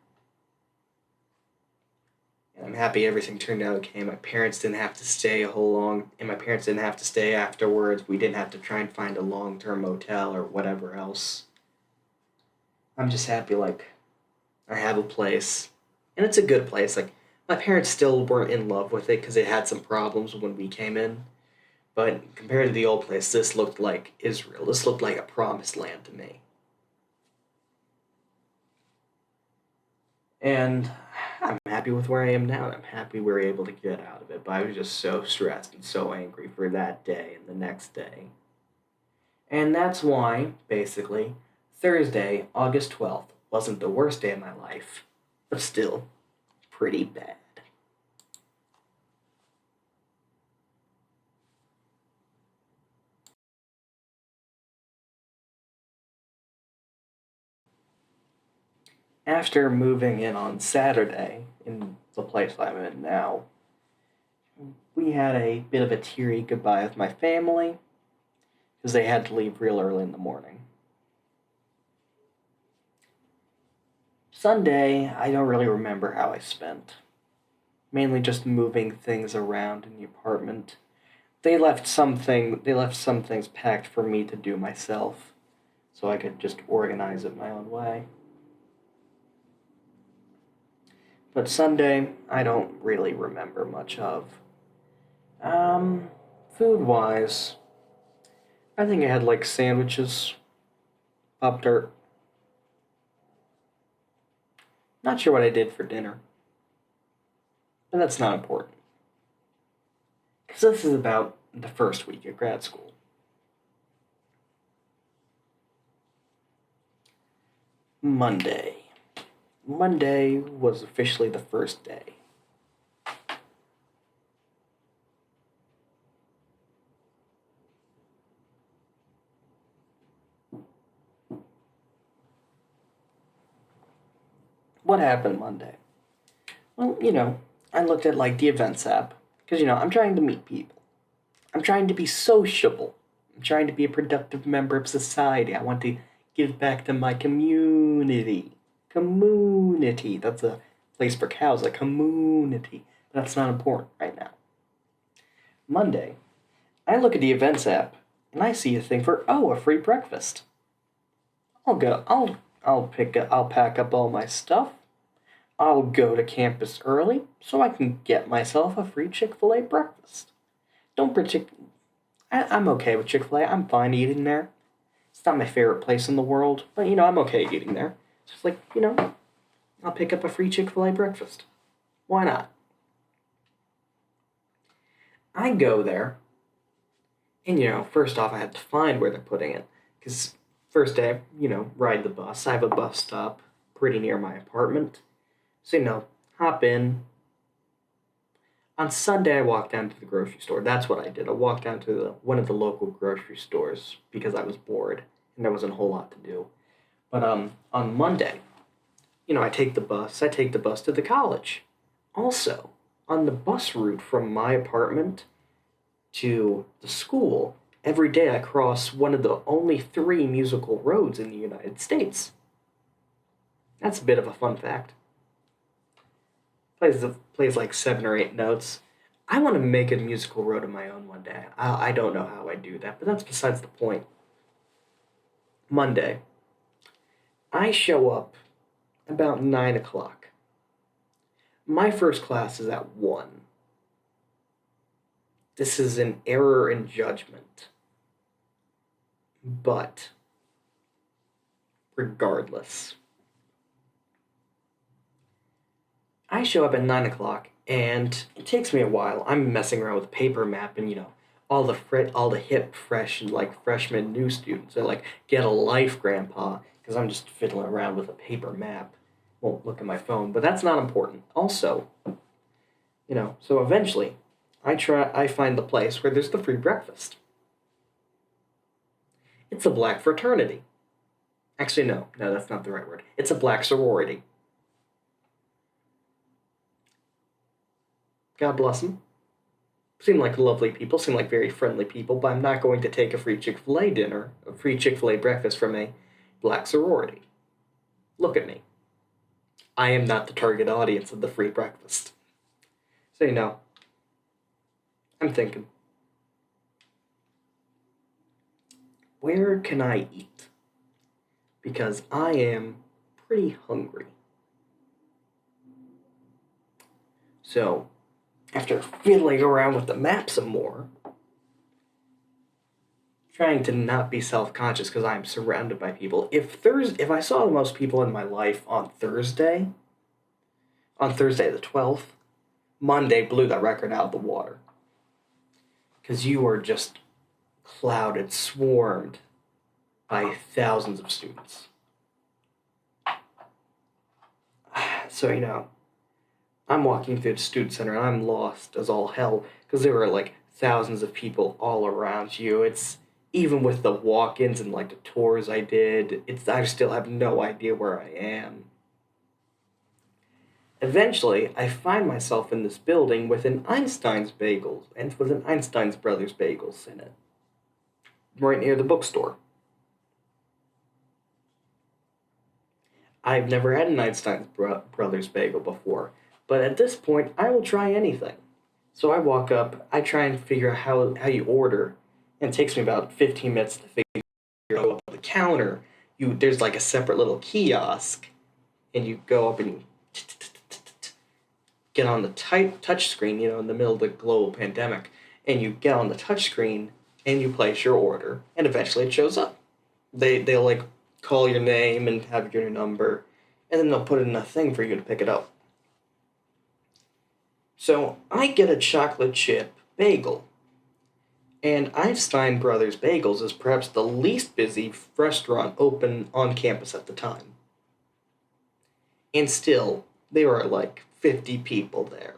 And I'm happy everything turned out okay. My parents didn't have to stay and my parents didn't have to stay afterwards. We didn't have to try and find a long-term motel or whatever else. I'm just happy, I have a place. And it's a good place. My parents still weren't in love with it because it had some problems when we came in. But compared to the old place, this looked like Israel. This looked like a promised land to me. And I'm happy with where I am now, and I'm happy we were able to get out of it. But I was just so stressed and so angry for that day and the next day. And that's why, basically, Thursday, August 12th, wasn't the worst day of my life, but still pretty bad. After moving in on Saturday, in the place I'm in now, we had a bit of a teary goodbye with my family because they had to leave real early in the morning. Sunday, I don't really remember how I spent. Mainly just moving things around in the apartment. They left some things packed for me to do myself, so I could just organize it my own way. But Sunday, I don't really remember much of. Food-wise, I think I had sandwiches, Pop Tart. Not sure what I did for dinner, but that's not important. Because this is about the first week at grad school. Monday. Monday was officially the first day. What happened Monday? Well, I looked at the events app because I'm trying to meet people. I'm trying to be sociable. I'm trying to be a productive member of society. I want to give back to my community. Community. That's a place for cows, a community. But that's not important right now. Monday, I look at the events app and I see a thing for a free breakfast. I'll pack up all my stuff. I'll go to campus early so I can get myself a free Chick-fil-A breakfast. I'm okay with Chick-fil-A. I'm fine eating there. It's not my favorite place in the world, but I'm okay eating there. It's just I'll pick up a free Chick-fil-A breakfast. Why not? I go there, and first off, I have to find where they're putting it. Because first day, ride the bus. I have a bus stop pretty near my apartment. So, hop in. On Sunday, I walked down to the grocery store. That's what I did. I walked down to one of the local grocery stores because I was bored and there wasn't a whole lot to do. But on Monday, I take the bus. I take the bus to the college. Also, on the bus route from my apartment to the school, every day I cross one of the only three musical roads in the United States. That's a bit of a fun fact. Plays like 7 or 8 notes. I want to make a musical road of my own one day. I don't know how I do that, but that's besides the point. Monday, I show up about 9 o'clock. My first class is at 1. This is an error in judgment. But, regardless, I show up at 9 o'clock, and it takes me a while. I'm messing around with paper map, and all the hip, fresh, like freshman new students are like, "Get a life, Grandpa," because I'm just fiddling around with a paper map. Won't look at my phone, but that's not important. Also, so eventually, I find the place where there's the free breakfast. It's a black fraternity. Actually, no, that's not the right word. It's a black sorority. God bless them. Seem like lovely people, seem like very friendly people, but I'm not going to take a free Chick-fil-A breakfast from a black sorority. Look at me. I am not the target audience of the free breakfast. So, I'm thinking, where can I eat? Because I am pretty hungry. So, after fiddling around with the map some more, trying to not be self-conscious because I'm surrounded by people. If I saw the most people in my life on Thursday the 12th, Monday blew that record out of the water. Because you are just clouded, swarmed by thousands of students. So, I'm walking through the student center and I'm lost as all hell because there were like thousands of people all around you. It's even with the walk-ins and like the tours I did, I still have no idea where I am. Eventually, I find myself in this building with an Einstein's Bagels and with an Einstein's Brothers Bagels in it, right near the bookstore. I've never had an Einstein's Brothers Bagel before, but at this point, I will try anything. So I walk up, I try and figure out how you order, and it takes me about 15 minutes to figure out the counter. There's like a separate little kiosk, and you go up and you get on the touch screen, in the middle of the global pandemic, and you get on the touch screen and you place your order, and eventually it shows up. They'll like call your name and have your number, and then they'll put it in a thing for you to pick it up. So I get a chocolate chip bagel. And Einstein Brothers Bagels is perhaps the least busy restaurant open on campus at the time. And still, there are like 50 people there.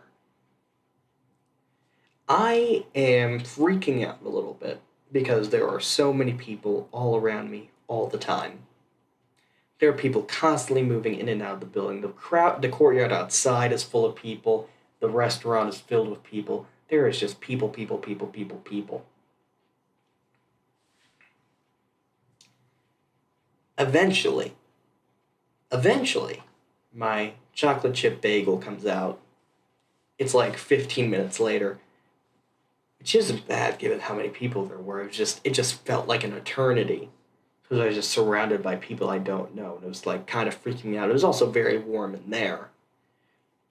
I am freaking out a little bit because there are so many people all around me all the time. There are people constantly moving in and out of the building. The courtyard outside is full of people. The restaurant is filled with people. There is just people. Eventually, my chocolate chip bagel comes out. It's like 15 minutes later, which isn't bad given how many people there were. It just felt like an eternity because I was just surrounded by people I don't know, and it was like kind of freaking me out. It was also very warm in there.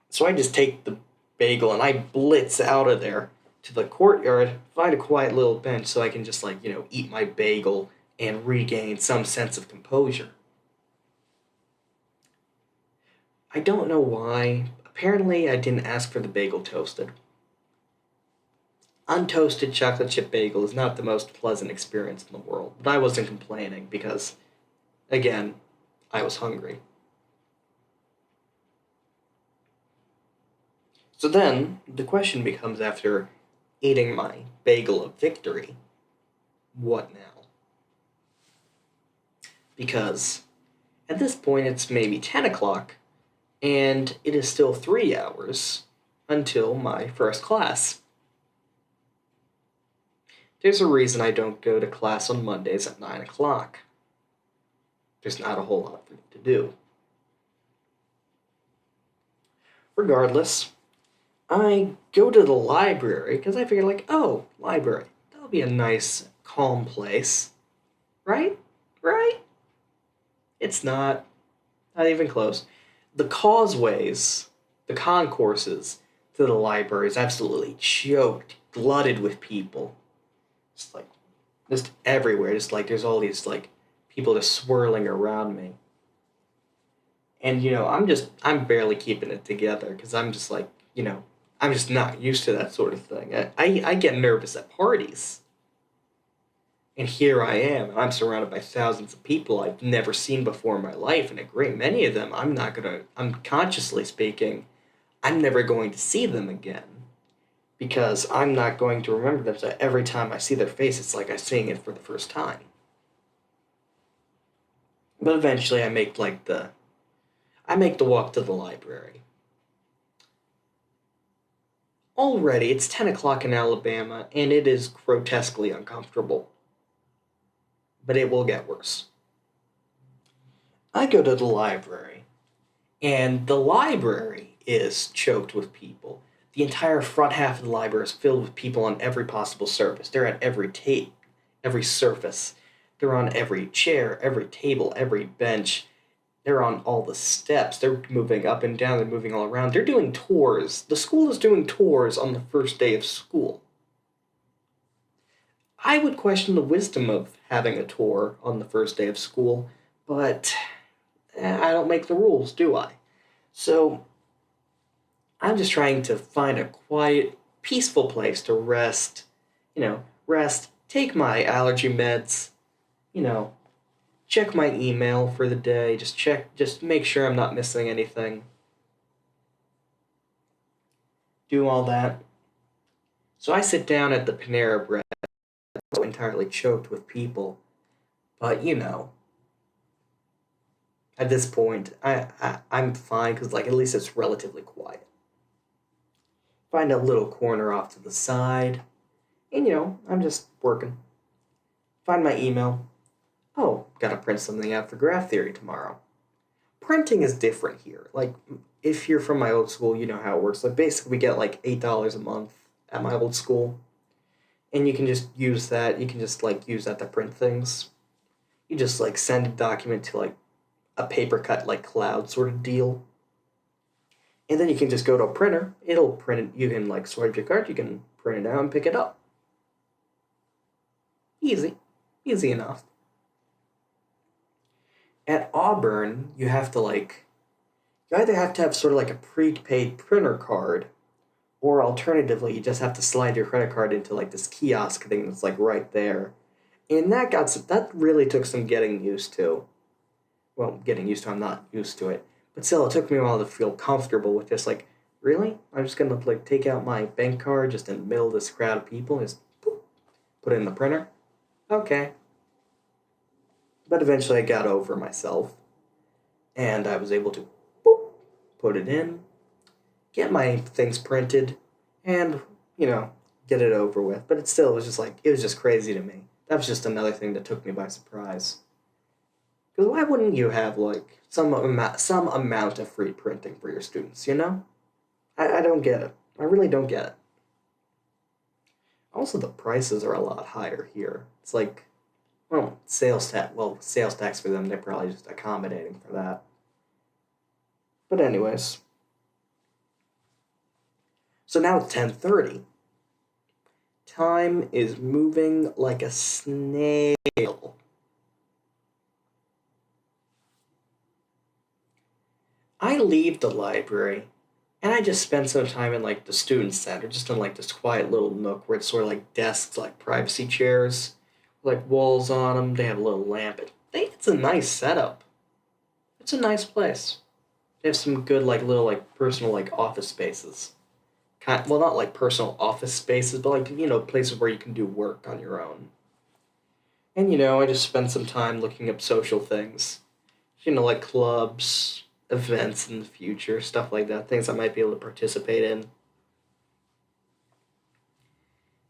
So I just take the bagel and I blitz out of there to the courtyard, find a quiet little bench so I can just eat my bagel and regain some sense of composure. I don't know why. Apparently, I didn't ask for the bagel toasted. Untoasted chocolate chip bagel is not the most pleasant experience in the world, but I wasn't complaining because, again, I was hungry. So then, the question becomes after eating my bagel of victory, what now? Because at this point it's maybe 10 o'clock, and it is still 3 hours until my first class. There's a reason I don't go to class on Mondays at 9 o'clock. There's not a whole lot for me to do. Regardless, I go to the library because I figure, like, oh, library, that'll be a nice, calm place. Right? Right? It's not. Not even close. The causeways, the concourses to the library is absolutely choked, glutted with people. Just like, just everywhere. Just like there's all these like people just swirling around me. And I'm barely keeping it together because I'm just like, I'm just not used to that sort of thing. I get nervous at parties. And here I am, and I'm surrounded by thousands of people I've never seen before in my life, and a great many of them I'm consciously speaking, I'm never going to see them again. Because I'm not going to remember them, so every time I see their face, it's like I'm seeing it for the first time. But eventually I make the walk to the library. Already, it's 10 o'clock in Alabama, and it is grotesquely uncomfortable. But it will get worse. I go to the library, and the library is choked with people. The entire front half of the library is filled with people on every possible surface. They're at every every surface. They're on every chair, every table, every bench. They're on all the steps. They're moving up and down. They're moving all around. They're doing tours. The school is doing tours on the first day of school. I would question the wisdom of having a tour on the first day of school, but I don't make the rules, do I? So I'm just trying to find a quiet, peaceful place to rest, rest, take my allergy meds, you know, check my email for the day, just make sure I'm not missing anything. Do all that. So I sit down at the Panera Bread, so entirely choked with people. But at this point, I'm fine because like at least it's relatively quiet. Find a little corner off to the side, and I'm just working. Find my email. Oh, gotta print something out for graph theory tomorrow. Printing is different here. Like, if you're from my old school, you know how it works. Like, basically, we get like $8 a month at my old school, and you can just use that. You can just like use that to print things. You just like send a document to like a paper cut like cloud sort of deal, and then you can just go to a printer. It'll print it. You can like swipe your card. You can print it out and pick it up. Easy, easy enough. At Auburn, you have to like you either have to have sort of like a prepaid printer card, or alternatively, you just have to slide your credit card into like this kiosk thing that's like right there. And that really took some getting used to. Well, getting used to, I'm not used to it. But still, it took me a while to feel comfortable with just like, really? I'm just gonna like take out my bank card just in the middle of this crowd of people and just boop, put it in the printer? Okay. But eventually I got over myself and I was able to boop, put it in, get my things printed, and, get it over with. But it was just like, it was just crazy to me. That was just another thing that took me by surprise. Because why wouldn't you have, like, some amount of free printing for your students, I don't get it. I really don't get it. Also, the prices are a lot higher here. It's like, well, sales tax for them, they're probably just accommodating for that. But anyways. So now it's 10:30. Time is moving like a snail. I leave the library and I just spend some time in like the student center, just in like this quiet little nook where it's sort of like desks, like privacy chairs, like walls on them. They have a little lamp. It's a nice setup. It's a nice place. They have some good like little like personal like office spaces. Well, not like personal office spaces, but like places where you can do work on your own. And I just spend some time looking up social things, like clubs, events in the future, stuff like that, things I might be able to participate in.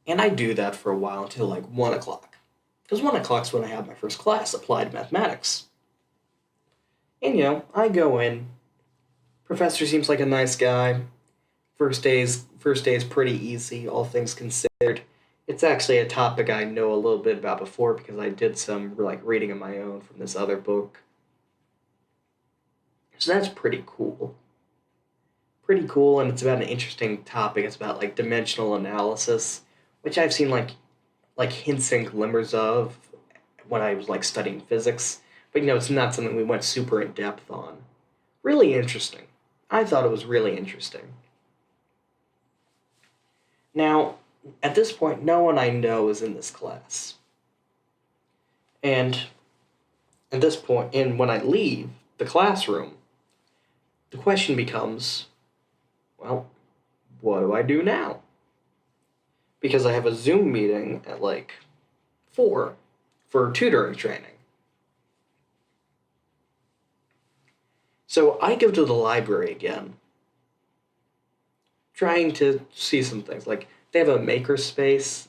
And I do that for a while until like 1 o'clock. Because 1 o'clock's when I have my first class, applied mathematics. And I go in. Professor seems like a nice guy. First day is pretty easy, all things considered. It's actually a topic I know a little bit about before because I did some like reading of my own from this other book. So that's pretty cool. Pretty cool, and it's about an interesting topic. It's about like dimensional analysis, which I've seen like hints and glimmers of when I was like studying physics. But it's not something we went super in depth on. Really interesting. I thought it was really interesting. Now, at this point, no one I know is in this class. And at this point, and when I leave the classroom, the question becomes, well, what do I do now? Because I have a Zoom meeting at like 4 for tutoring training. So I go to the library again, trying to see some things. Like, they have a maker space,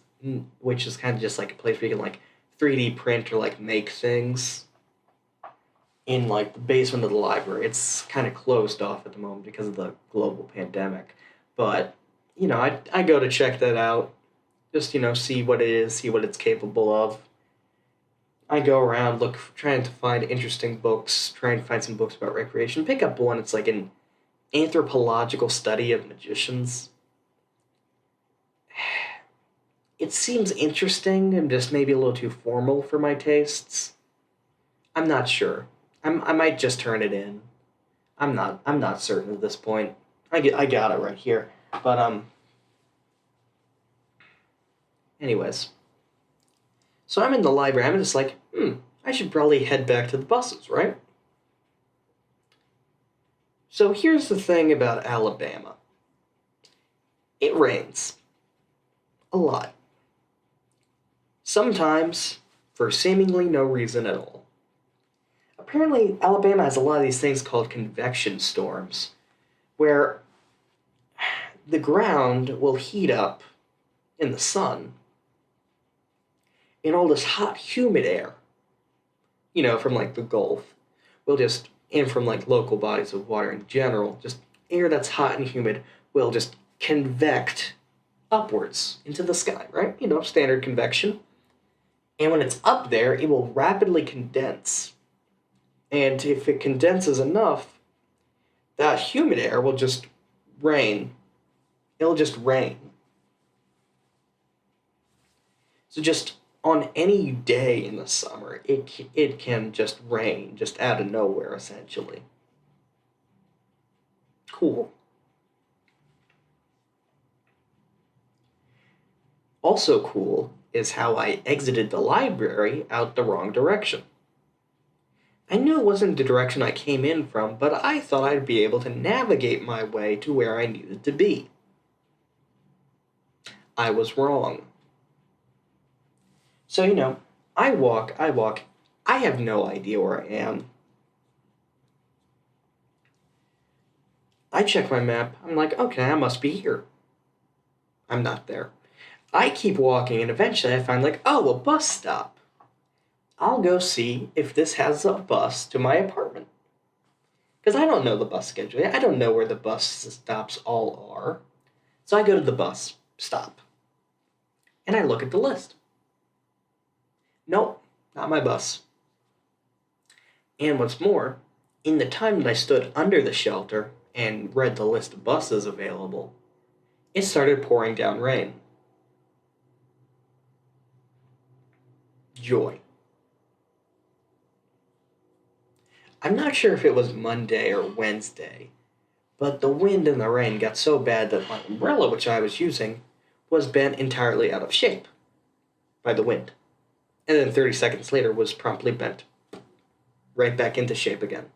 which is kind of just like a place where you can like 3D print or like make things in like the basement of the library. It's kind of closed off at the moment because of the global pandemic. But, I go to check that out, just, see what it is, see what it's capable of. I go around, trying to find interesting books, trying to find some books about recreation. Pick up one, it's like an anthropological study of magicians. It seems interesting and just maybe a little too formal for my tastes. I'm not sure. I might just turn it in. I'm not certain at this point. I got it right here. But anyways. So I'm in the library. I'm just like, I should probably head back to the buses, right? So here's the thing about Alabama. It rains. A lot. Sometimes for seemingly no reason at all. Apparently, Alabama has a lot of these things called convection storms, where the ground will heat up in the sun, and all this hot, humid air, from like the Gulf, and from like local bodies of water in general, just air that's hot and humid will just convect upwards into the sky, right? Standard convection. And when it's up there, it will rapidly condense. And if it condenses enough, that humid air will just rain. It'll just rain. So just on any day in the summer, it can just rain, just out of nowhere, essentially. Cool. Also cool is how I exited the library out the wrong direction. I knew it wasn't the direction I came in from, but I thought I'd be able to navigate my way to where I needed to be. I was wrong. So, I walk, I have no idea where I am. I check my map, I'm like, okay, I must be here. I'm not there. I keep walking, and eventually I find like, a bus stop. I'll go see if this has a bus to my apartment. Because I don't know the bus schedule. I don't know where the bus stops all are. So I go to the bus stop. And I look at the list. Nope, not my bus. And what's more, in the time that I stood under the shelter and read the list of buses available, it started pouring down rain. Joy. I'm not sure if it was Monday or Wednesday, but the wind and the rain got so bad that my umbrella, which I was using, was bent entirely out of shape by the wind. And then 30 seconds later was promptly bent right back into shape again.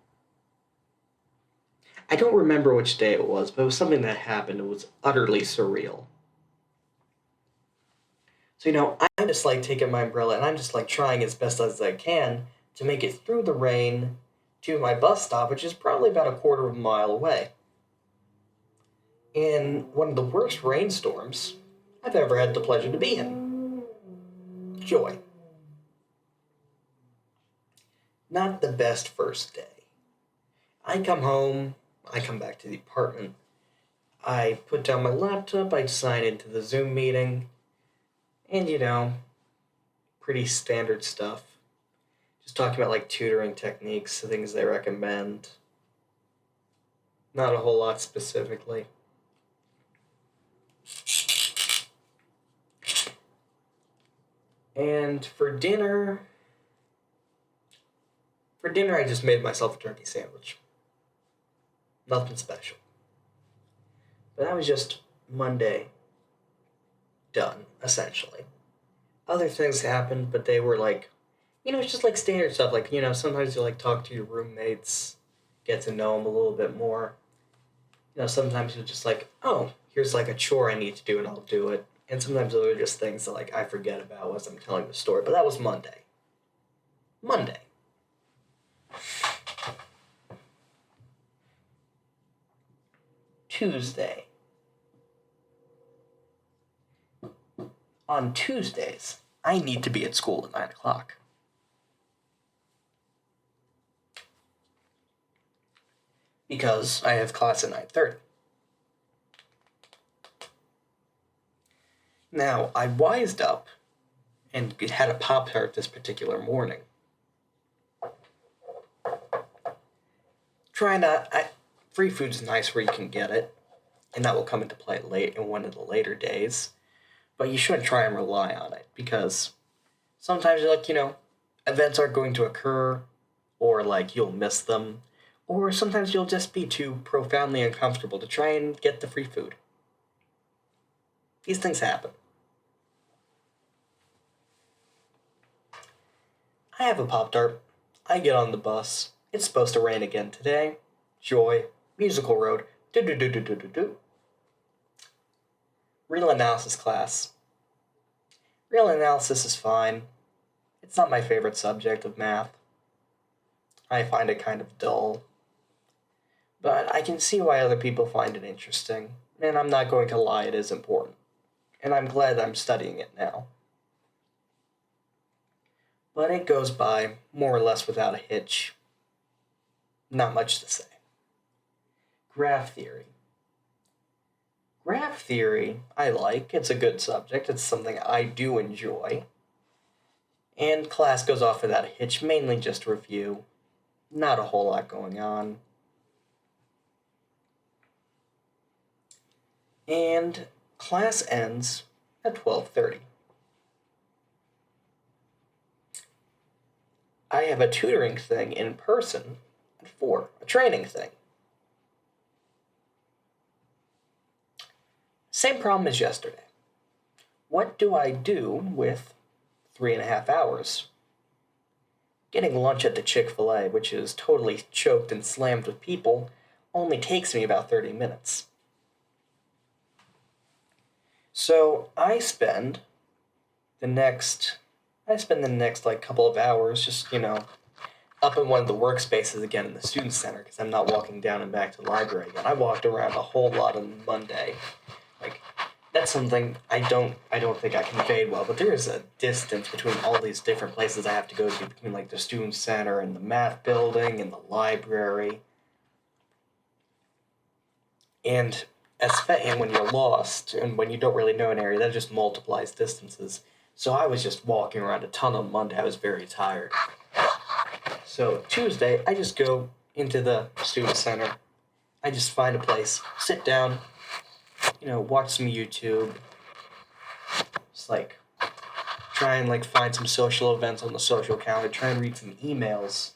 I don't remember which day it was, but it was something that happened. It was utterly surreal. So, I'm just like taking my umbrella and I'm just like trying as best as I can to make it through the rain to my bus stop, which is probably about a quarter of a mile away, in one of the worst rainstorms I've ever had the pleasure to be in. Joy. Not the best first day. I come home, I come back to the apartment, I put down my laptop, I sign into the Zoom meeting, and pretty standard stuff. Just talking about like tutoring techniques, the things they recommend. Not a whole lot specifically. And for dinner I just made myself a turkey sandwich. Nothing special. But that was just Monday done, essentially. Other things happened, but they were like, it's just like standard stuff. Like, sometimes you like talk to your roommates, get to know them a little bit more. Sometimes you're just like, oh, here's like a chore I need to do and I'll do it. And sometimes those are just things that like I forget about as I'm telling the story. But that was Monday. Tuesday. On Tuesdays, I need to be at school at 9 o'clock. Because I have class at 9:30. Now, I wised up and had a Pop-Tart this particular morning. Free food's nice where you can get it, and that will come into play late in one of the later days. But you shouldn't try and rely on it, because sometimes you're like, events aren't going to occur, or like you'll miss them, or sometimes you'll just be too profoundly uncomfortable to try and get the free food. These things happen. I have a Pop-Tart. I get on the bus. It's supposed to rain again today. Joy. Musical Road. Do. Real analysis class. Real analysis is fine. It's not my favorite subject of math. I find it kind of dull. But I can see why other people find it interesting, and I'm not going to lie, it is important. And I'm glad I'm studying it now. But it goes by, more or less without a hitch. Not much to say. Graph theory. Graph theory, I like. It's a good subject. It's something I do enjoy. And class goes off without a hitch, mainly just review. Not a whole lot going on. And class ends at 12:30. I have a tutoring thing in person at 4, a training thing. Same problem as yesterday. What do I do with 3.5 hours? Getting lunch at the Chick-fil-A, which is totally choked and slammed with people, only takes me about 30 minutes. So I spend the next like couple of hours just, up in one of the workspaces again in the student center, because I'm not walking down and back to the library again. I walked around a whole lot on Monday. Like, that's something I don't think I conveyed well, but there is a distance between all these different places I have to go to, between like the student center and the math building and the library. And when you're lost and when you don't really know an area, that just multiplies distances. So I was just walking around a ton on Monday. I was very tired. So Tuesday, I just go into the student center. I just find a place, sit down, watch some YouTube. Just like try and find some social events on the social calendar. Try and read some emails.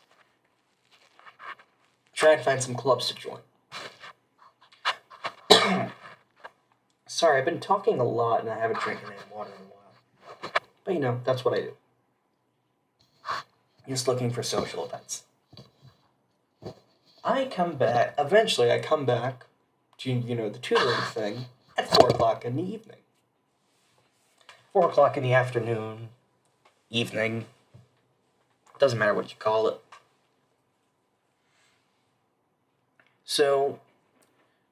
Try and find some clubs to join. Sorry, I've been talking a lot and I haven't drank any water in a while. But that's what I do. Just looking for social events. Eventually I come back to, the tutoring thing at 4 o'clock in the evening. 4 o'clock in the afternoon, evening, doesn't matter what you call it. So,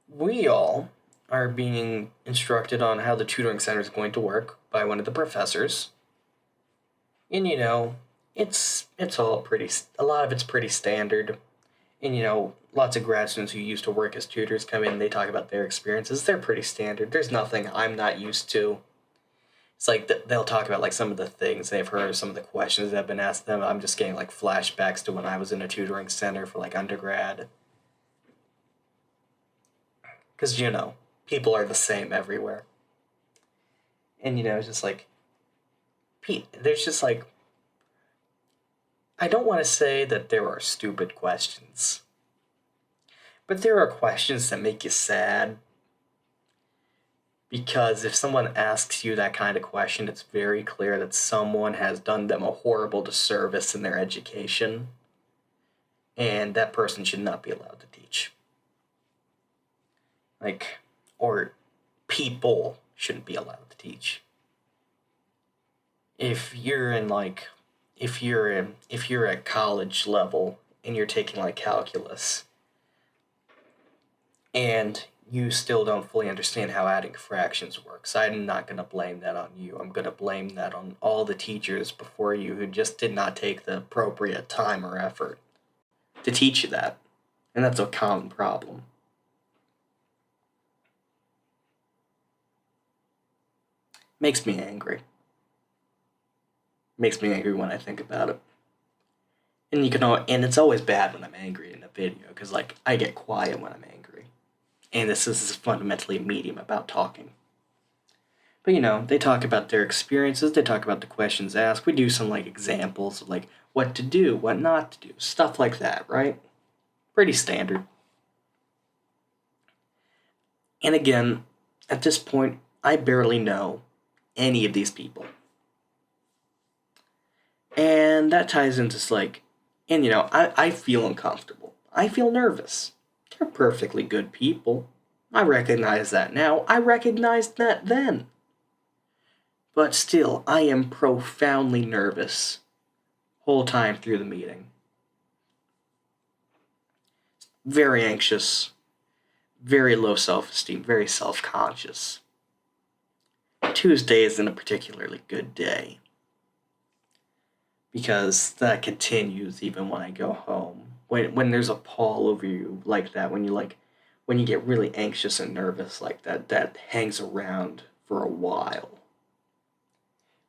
we all are being instructed on how the tutoring center is going to work by one of the professors. And it's all a lot of it's pretty standard. And lots of grad students who used to work as tutors come in, they talk about their experiences. They're pretty standard. There's nothing I'm not used to. It's like they'll talk about like some of the things they've heard, some of the questions that have been asked them. I'm just getting like flashbacks to when I was in a tutoring center for like undergrad. Because people are the same everywhere. And it's just like there's just like I don't want to say that there are stupid questions, but there are questions that make you sad. Because if someone asks you that kind of question, it's very clear that someone has done them a horrible disservice in their education, and that person should not be allowed to teach. Or people shouldn't be allowed to teach. If you're at college level and you're taking like calculus, and you still don't fully understand how adding fractions works, I'm not going to blame that on you. I'm going to blame that on all the teachers before you who just did not take the appropriate time or effort to teach you that. And that's a common problem. Makes me angry. Makes me angry when I think about it. And and it's always bad when I'm angry in a video, because like I get quiet when I'm angry. And this is fundamentally a medium about talking. But they talk about their experiences, they talk about the questions asked, we do some like examples of like what to do, what not to do, stuff like that, right? Pretty standard. And again, at this point, I barely know any of these people. And that ties into I feel uncomfortable. I feel nervous. They're perfectly good people. I recognize that now. I recognized that then. But still, I am profoundly nervous whole time through the meeting. Very anxious, very low self-esteem, very self-conscious. Tuesday isn't a particularly good day, because that continues even when I go home. When there's a pall over you like that, when you get really anxious and nervous like that, that hangs around for a while.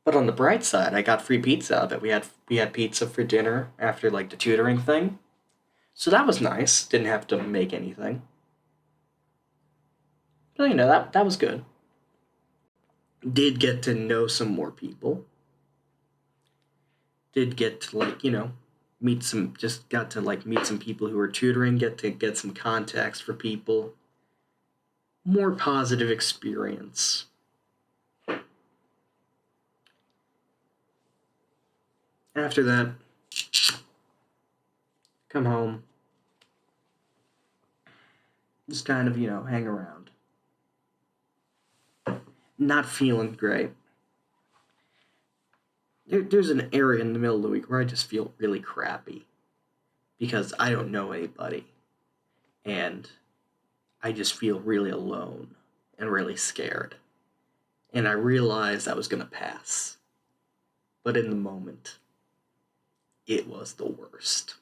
But on the bright side, I got free pizza out of it. We had pizza for dinner after like the tutoring thing. So that was nice. Didn't have to make anything. But that was good. Did get to know some more people. Did get to meet some people who were tutoring, get some contacts for people. More positive experience. After that, come home. Just kind of, hang around. Not feeling great. There's an area in the middle of the week where I just feel really crappy because I don't know anybody, and I just feel really alone and really scared. And I realized I was going to pass. But in the moment, it was the worst.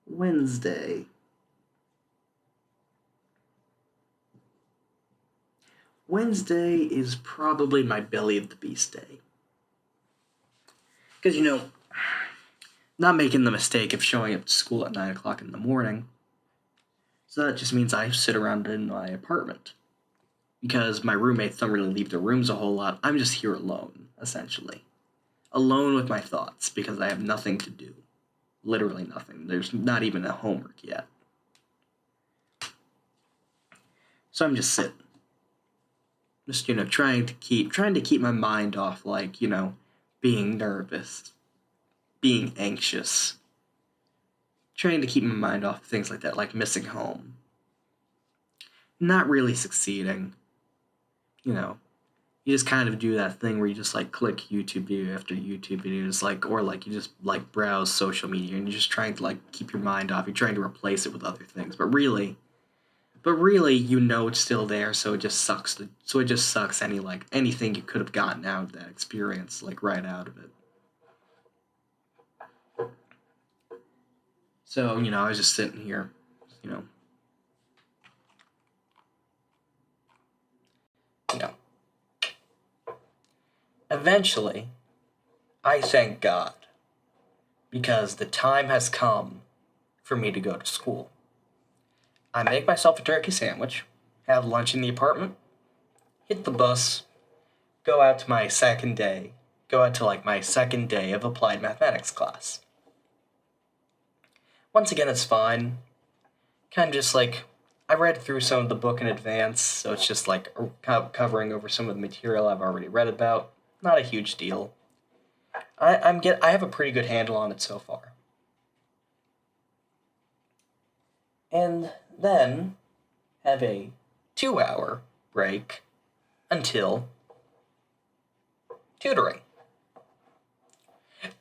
Wednesday. Wednesday is probably my belly of the beast day. Because, not making the mistake of showing up to school at 9 o'clock in the morning. So that just means I sit around in my apartment. Because my roommates don't really leave their rooms a whole lot. I'm just here alone, essentially. Alone with my thoughts, because I have nothing to do. Literally nothing. There's not even a homework yet. So I'm just sitting. Just, trying to keep my mind off, being nervous, being anxious. Trying to keep my mind off things like that, like missing home. Not really succeeding. you just kind of do that thing where you just like click YouTube video after YouTube videos, like, or like you just like browse social media and you're just trying to like keep your mind off. You're trying to replace it with other things, but really, it's still there. So it just sucks. So it just sucks anything you could have gotten out of that experience, like right out of it. So I was just sitting here, you know, you know. Eventually, I thank God because the time has come for me to go to school. I make myself a turkey sandwich, have lunch in the apartment, hit the bus, go out to my second day, go out to like my second day of applied mathematics class. Once again, it's fine. Kind of just like, I read through some of the book in advance, so it's just like covering over some of the material I've already read about. Not a huge deal. I have a pretty good handle on it so far. And then have a 2-hour break until tutoring.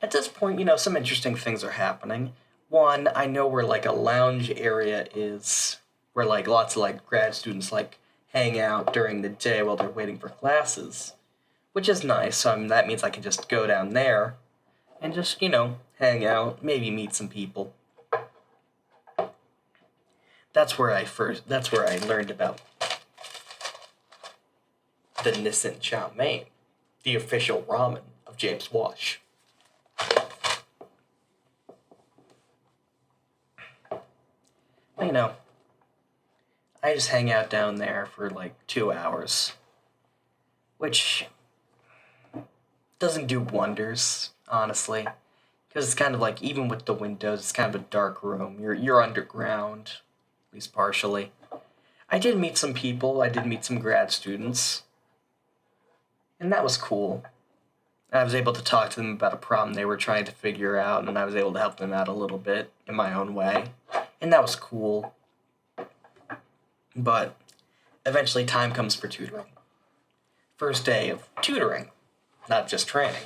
At this point, some interesting things are happening. One, I know where like a lounge area is, where like lots of like grad students like hang out during the day while they're waiting for classes, which is nice. So that means I can just go down there and just hang out, maybe meet some people. That's where I learned about the Nissan chow mein, the official ramen of James Wash. I just hang out down there for like 2 hours, which doesn't do wonders, honestly, because it's kind of like, even with the windows, it's kind of a dark room. You're underground, at least partially. I did meet some people. I did meet some grad students, and that was cool. I was able to talk to them about a problem they were trying to figure out, and I was able to help them out a little bit in my own way, and that was cool. But eventually time comes for tutoring. First day of tutoring, not just training.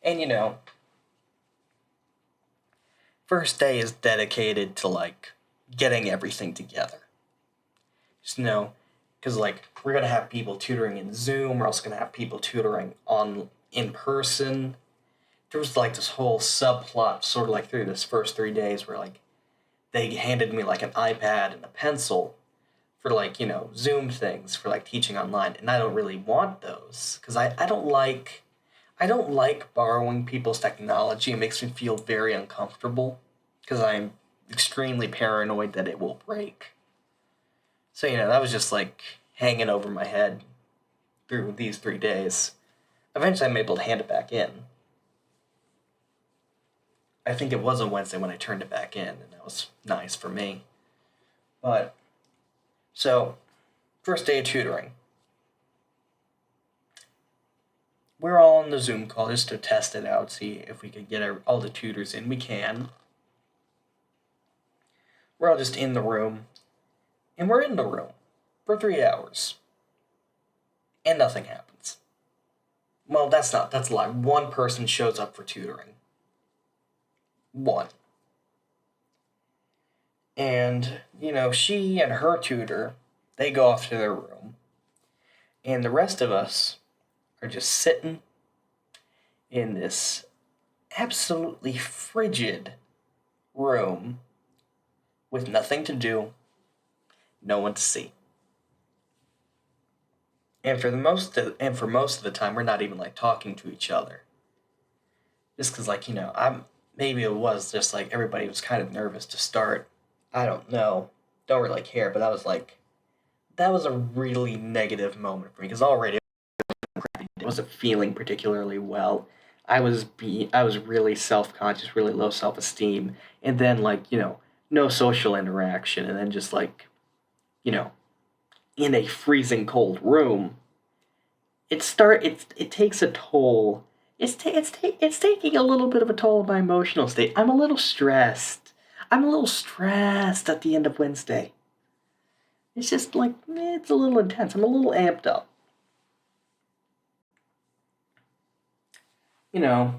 And first day is dedicated to like getting everything together. Just because like we're gonna have people tutoring in Zoom, we're also gonna have people tutoring in person. There was like this whole subplot sort of like through this first 3 days where like they handed me like an iPad and a pencil for like Zoom things for like teaching online, and I don't really want those because I don't like borrowing people's technology. It makes me feel very uncomfortable because I'm extremely paranoid that it will break. So that was just like hanging over my head through these 3 days. Eventually I'm able to hand it back in. I think it was a Wednesday when I turned it back in, and that was nice for me. But so, first day of tutoring. We're all on the Zoom call just to test it out, see if we could get all the tutors in. We can. We're all just in the room. And we're in the room for 3 hours. And nothing happens. Well, that's a lie. One person shows up for tutoring. One. And, she and her tutor, they go off to their room. And the rest of us are just sitting in this absolutely frigid room with nothing to do, no one to see. And for most of the time, we're not even like talking to each other. Just because, like, maybe it was just like everybody was kind of nervous to start. I don't know. Don't really care, but that was a really negative moment for me because already I wasn't feeling particularly well. I was really self-conscious, really low self-esteem, and then like, no social interaction, and then just like, in a freezing cold room, it takes a toll. It's taking a little bit of a toll on my emotional state. I'm a little stressed at the end of Wednesday. It's just like, it's a little intense. I'm a little amped up. you know,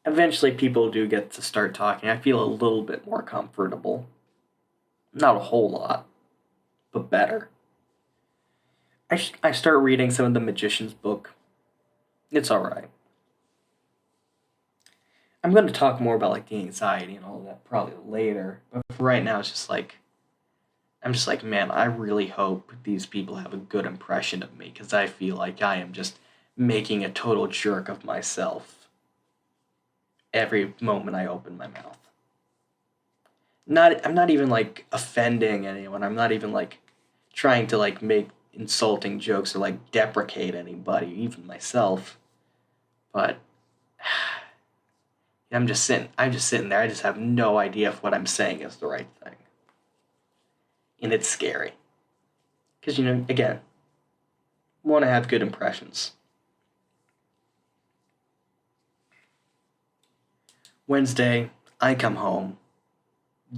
eventually people do get to start talking. I feel a little bit more comfortable. Not a whole lot, but better. I start reading some of the Magician's book. It's alright. I'm going to talk more about like the anxiety and all of that probably later, but for right now, it's just like I'm just like, man, I really hope these people have a good impression of me because I feel like I am just making a total jerk of myself every moment I open my mouth. I'm not even like offending anyone. I'm not even like trying to like make insulting jokes or like deprecate anybody, even myself. But I'm just sitting there. I just have no idea if what I'm saying is the right thing. And it's scary. Because, again, want to have good impressions. Wednesday, I come home,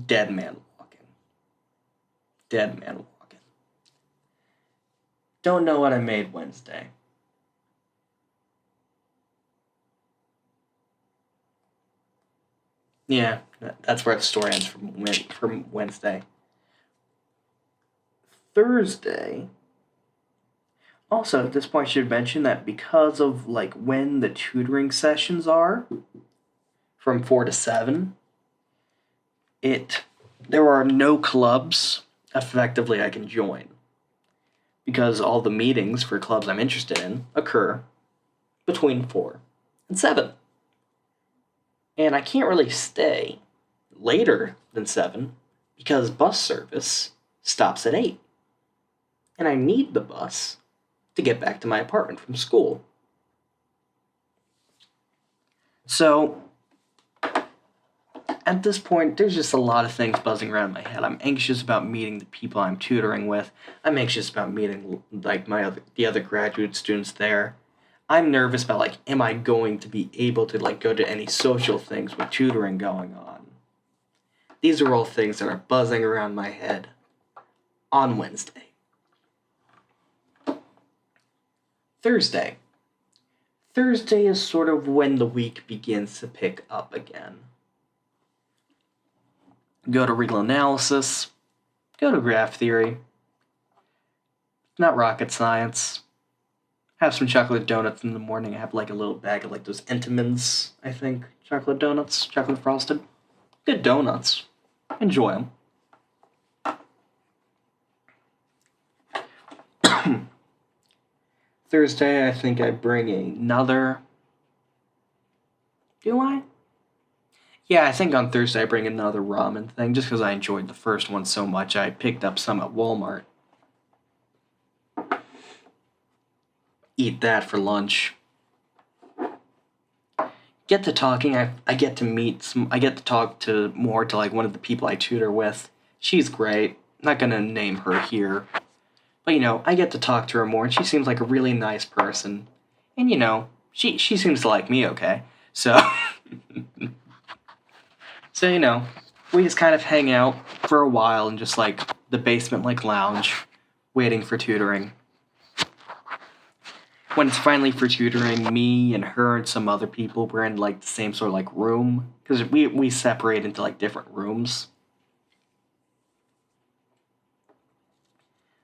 dead man walking. Dead man walking. Don't know what I made Wednesday. Yeah, that's where the story ends from Wednesday. Thursday. Also, at this point, I should mention that because of like when the tutoring sessions are, from 4 to 7, there are no clubs effectively I can join because all the meetings for clubs I'm interested in occur between 4 and 7. And I can't really stay later than 7 because bus service stops at 8. And I need the bus to get back to my apartment from school. So, at this point, there's just a lot of things buzzing around my head. I'm anxious about meeting the people I'm tutoring with. I'm anxious about meeting like the other graduate students there. I'm nervous about like, am I going to be able to like go to any social things with tutoring going on? These are all things that are buzzing around my head on Wednesday. Thursday. Thursday is sort of when the week begins to pick up again. Go to real analysis, go to graph theory. Not rocket science. Have some chocolate donuts in the morning. I have like a little bag of like those Entenmann's, I think, chocolate donuts, chocolate frosted. Good donuts. Enjoy them. Thursday, I think I bring another. Do I? Yeah, I think on Thursday I bring another ramen thing just because I enjoyed the first one so much. I picked up some at Walmart. Eat that for lunch. Get to talking. I get to talk to like one of the people I tutor with. She's great. Not gonna name her here. But I get to talk to her more and she seems like a really nice person. And she seems to like me okay. So So, we just kind of hang out for a while in just like the basement like lounge, waiting for tutoring. When it's finally for tutoring, me and her and some other people, we're in like the same sort of like room. Because we separate into like different rooms.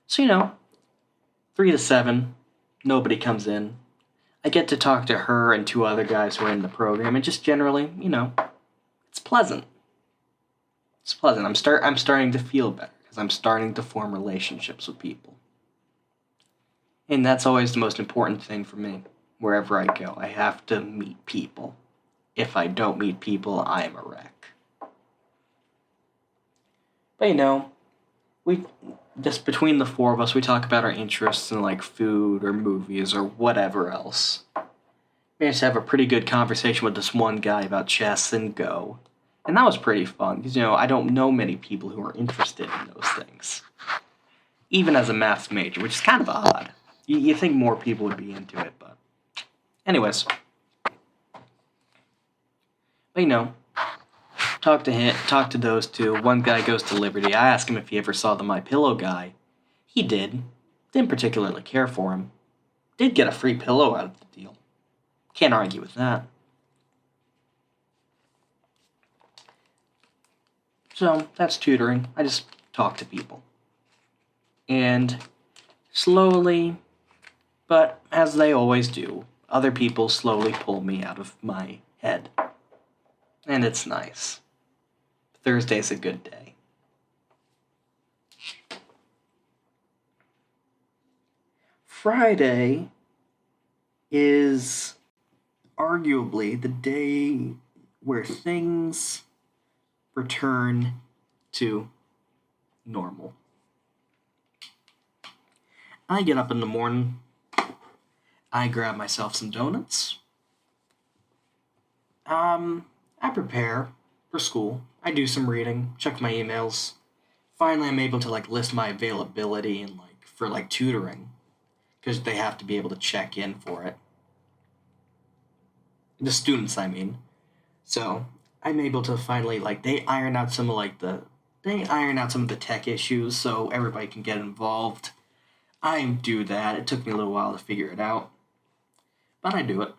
So, 3 to 7, nobody comes in. I get to talk to her and 2 other guys who are in the program, and just generally, it's pleasant. It's pleasant. I'm starting to feel better because I'm starting to form relationships with people. And that's always the most important thing for me. Wherever I go, I have to meet people. If I don't meet people, I am a wreck. But we just between the 4 of us, we talk about our interests in like food or movies or whatever else. We just have a pretty good conversation with this one guy about chess and Go. And that was pretty fun because, I don't know many people who are interested in those things. Even as a maths major, which is kind of odd. You think more people would be into it, but... Anyways. But, talk to those 2. One guy goes to Liberty. I asked him if he ever saw the My Pillow guy. He did. Didn't particularly care for him. Did get a free pillow out of the deal. Can't argue with that. So that's tutoring. I just talk to people. And slowly, but as they always do, other people slowly pull me out of my head. And it's nice. Thursday's a good day. Friday is arguably the day where things return to normal. I get up in the morning, I grab myself some donuts. I prepare for school. I do some reading, check my emails. Finally, I'm able to list my availability and for tutoring, because they have to be able to check in for it. The students, I mean. So I'm able to finally they iron out some of the tech issues so everybody can get involved. I do that. It took me a little while to figure it out, but I do it.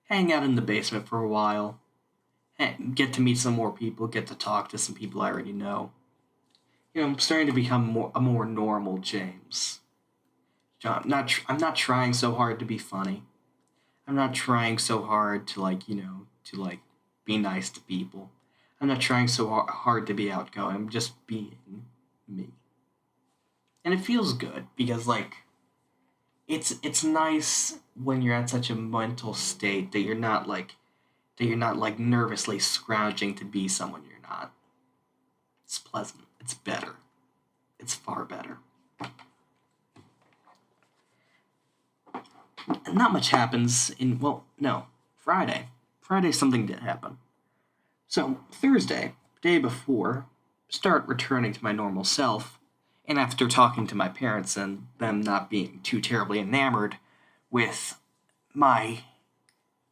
Hang out in the basement for a while. Get to meet some more people. Get to talk to some people I already know. I'm starting to become a more normal James. I'm not trying so hard to be funny. I'm not trying so hard to be nice to people. I'm not trying so hard to be outgoing. I'm just being me. And it feels good because it's nice when you're at such a mental state that you're not nervously scrounging to be someone you're not. It's pleasant. It's better. It's far better. Not much happens Friday. Friday something did happen. So Thursday, day before, start returning to my normal self, and after talking to my parents and them not being too terribly enamored with my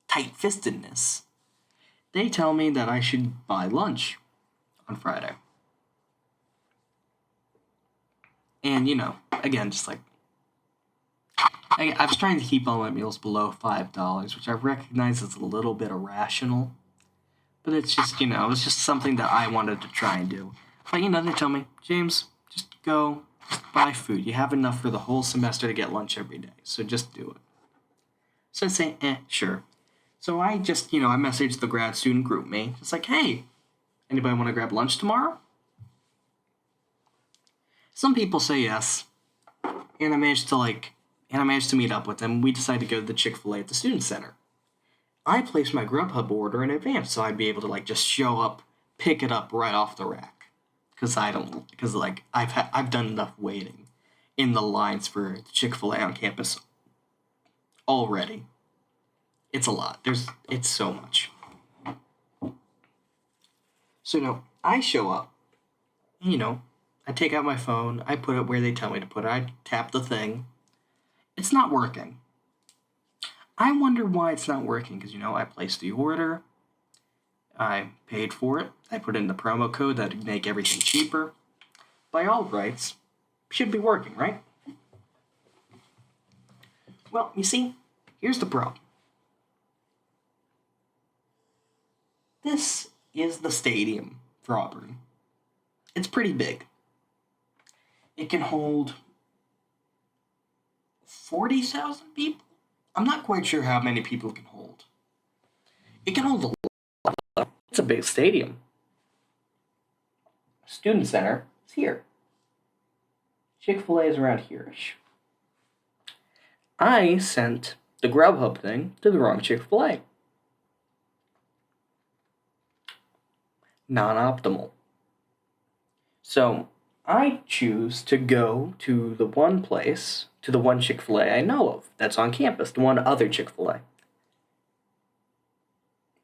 tight-fistedness, they tell me that I should buy lunch on Friday. And, again, just I was trying to keep all my meals below $5, which I recognize is a little bit irrational. But it's just, it's just something that I wanted to try and do. But, they tell me, James, just go, just buy food. You have enough for the whole semester to get lunch every day. So just do it. So I say, sure. So I just, I messaged the grad student group me. It's hey, anybody want to grab lunch tomorrow? Some people say yes. And I managed to meet up with them. We decided to go to the Chick-fil-A at the Student Center. I placed my Grubhub order in advance so I'd be able to just show up, pick it up right off the rack. Because I've done enough waiting in the lines for Chick-fil-A on campus already. It's a lot. It's so much. So I show up. I take out my phone. I put it where they tell me to put it. I tap the thing. It's not working. I wonder why it's not working, because, I placed the order, I paid for it, I put in the promo code that would make everything cheaper. By all rights, should be working, right? Well, you see, here's the problem. This is the stadium for Auburn. It's pretty big. It can hold 40,000 people? I'm not quite sure how many people it can hold. It can hold a lot. It's a big stadium. Student Center is here. Chick-fil-A is around here-ish. I sent the Grubhub thing to the wrong Chick-fil-A. Non-optimal. So I choose to go to the one Chick-fil-A I know of that's on campus, the one other Chick-fil-A.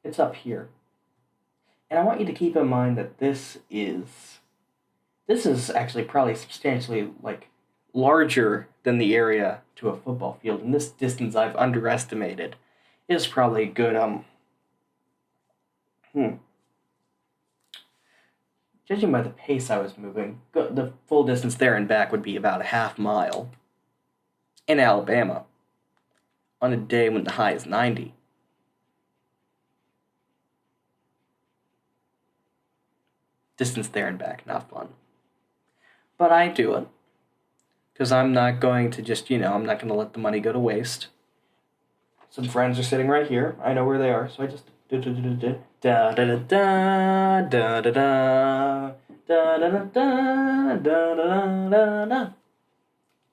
It's up here. And I want you to keep in mind that this is actually probably substantially larger than the area to a football field. And this distance I've underestimated is probably a good judging by the pace I was moving, the full distance there and back would be about a half mile in Alabama on a day when the high is 90. Distance there and back, not fun. But I do it. Because I'm not going to just, I'm not going to let the money go to waste. Some friends are sitting right here. I know where they are, so I just da da da da da da da da da da da da da da.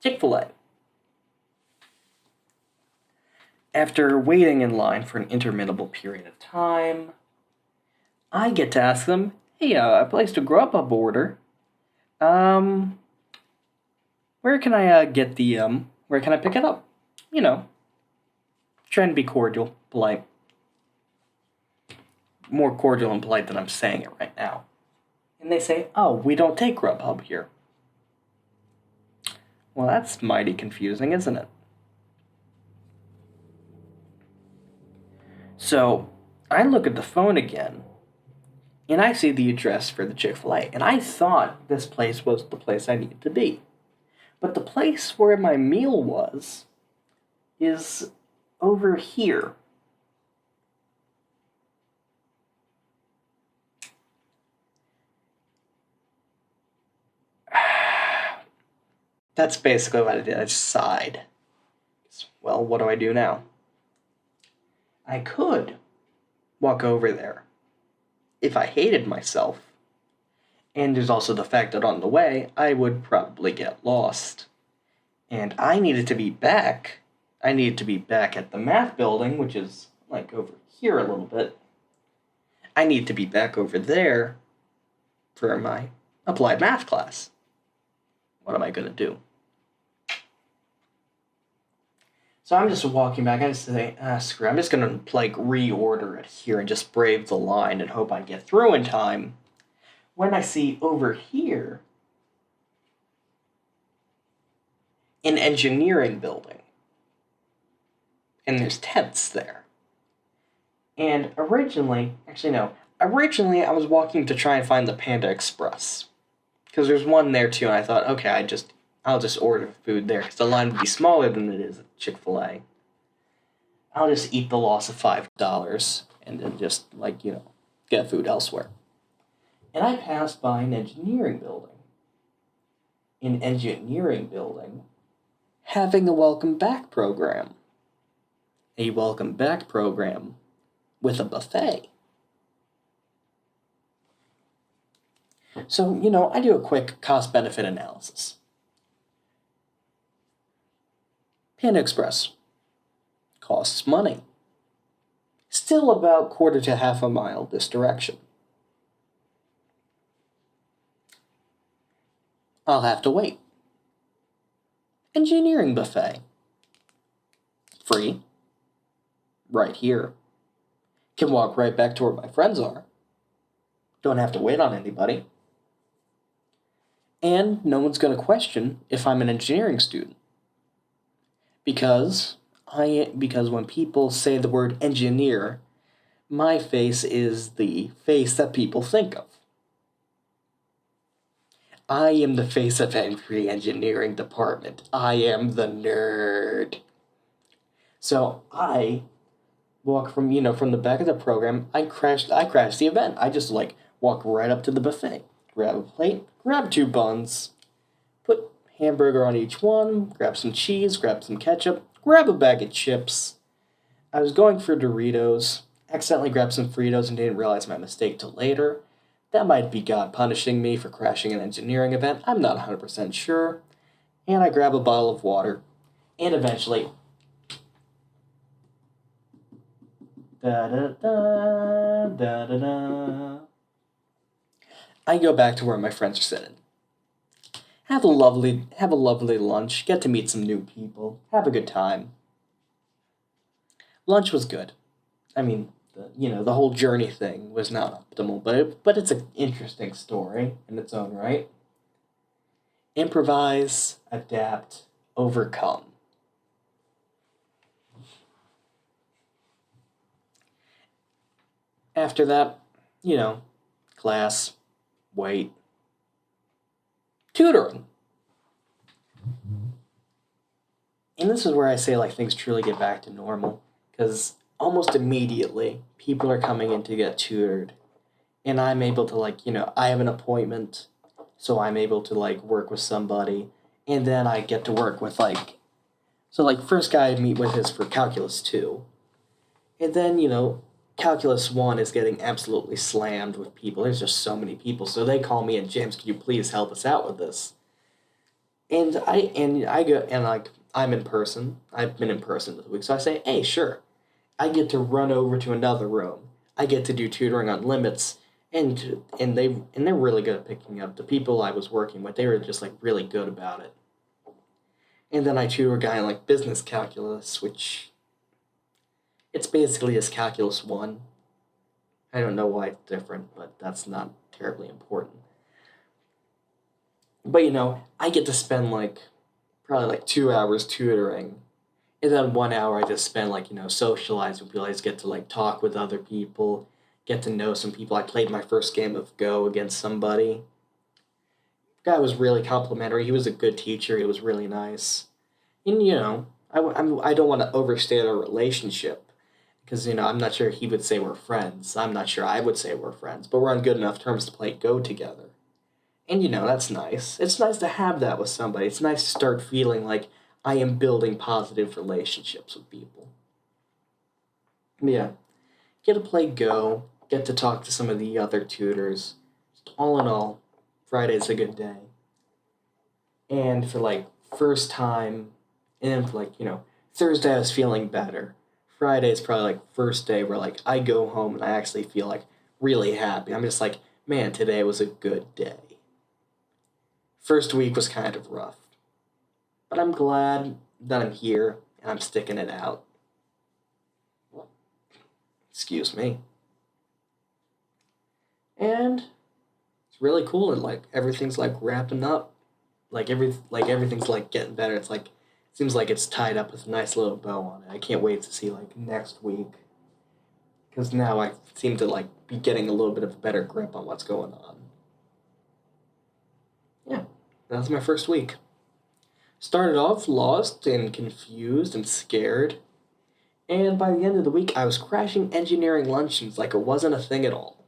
Chick-fil-A. After waiting in line for an interminable period of time, I get to ask them, "Hey, I placed a Grubhub order. Where can I get the where can I pick it up?" You know, trying to be cordial, polite. More cordial and polite than I'm saying it right now. And they say, "Oh, we don't take Grubhub here." Well, that's mighty confusing, isn't it? So, I look at the phone again, and I see the address for the Chick-fil-A, and I thought this place was the place I needed to be. But the place where my meal was is over here. That's basically what I did. I just sighed. Well, what do I do now? I could walk over there if I hated myself. And there's also the fact that on the way, I would probably get lost. And I needed to be back. I needed to be back at the math building, which is like over here a little bit. I need to be back over there for my applied math class. What am I going to do? So I'm just walking back. I just say, screw it. I'm just going to reorder it here and just brave the line and hope I get through in time. When I see over here an engineering building, and there's tents there. And originally I was walking to try and find the Panda Express, because there's one there too, and I thought, okay, I'll just order food there, because the line would be smaller than it is at Chick-fil-A. I'll just eat the loss of $5, and then just, get food elsewhere. And I passed by an engineering building. An engineering building having a welcome back program. A welcome back program with a buffet. So, I do a quick cost-benefit analysis. Panda Express costs money. Still about quarter to half a mile this direction. I'll have to wait. Engineering buffet. Free. Right here. Can walk right back to where my friends are. Don't have to wait on anybody. And no one's going to question if I'm an engineering student. Because when people say the word engineer, my face is the face that people think of. I am the face of every engineering department. I am the nerd. So I walk from the back of the program. I crashed the event. I just walk right up to the buffet, grab a plate, grab 2 buns, put hamburger on each one, grab some cheese, grab some ketchup, grab a bag of chips. I was going for Doritos, accidentally grabbed some Fritos and didn't realize my mistake till later. That might be God punishing me for crashing an engineering event. I'm not 100% sure. And I grab a bottle of water. And eventually... I go back to where my friends are sitting. Have a lovely lunch. Get to meet some new people. Have a good time. Lunch was good. I mean... the whole journey thing was not optimal, but it's an interesting story in its own right. Improvise, adapt, overcome. After that, class, wait, tutoring. And this is where I say things truly get back to normal, because almost immediately, people are coming in to get tutored. and I'm able to like, I have an appointment, so I'm able to like work with somebody, and then I get to work with like, so like first guy I meet with is for calculus 2, and then calculus 1 is getting absolutely slammed with people. There's just so many people, so they call me and James, can you please help us out with this? And I go and like I'm in person. I've been in person this week, so I say, hey, sure. I get to run over to another room. I get to do tutoring on limits, and they're really good at picking up the people I was working with. They were just like really good about it. And then I tutor a guy in like business calculus, which it's basically just calculus 1. I don't know why it's different, but that's not terribly important. But I get to spend like probably like 2 hours tutoring, and then 1 hour I just spend like socializing with people. I just get to like talk with other people, get to know some people. I played my first game of Go against somebody. The guy was really complimentary. He was a good teacher. He was really nice. And I don't want to overstate our relationship because I'm not sure he would say we're friends. I'm not sure I would say we're friends, but we're on good enough terms to play Go together. And that's nice. It's nice to have that with somebody. It's nice to start feeling like I am building positive relationships with people. Yeah, get to play Go, get to talk to some of the other tutors. All in all, Friday's a good day. And for like first time, and then for like, Thursday I was feeling better. Friday is probably like first day where like I go home and I actually feel like really happy. I'm just like, man, today was a good day. First week was kind of rough, but I'm glad that I'm here and I'm sticking it out. Excuse me. And it's really cool and like everything's like wrapping up. Everything's like getting better. It's like seems like it's tied up with a nice little bow on it. I can't wait to see like next week because now I seem to like be getting a little bit of a better grip on what's going on. Yeah, that was my first week. Started off lost and confused and scared, and by the end of the week I was crashing engineering luncheons like it wasn't a thing at all.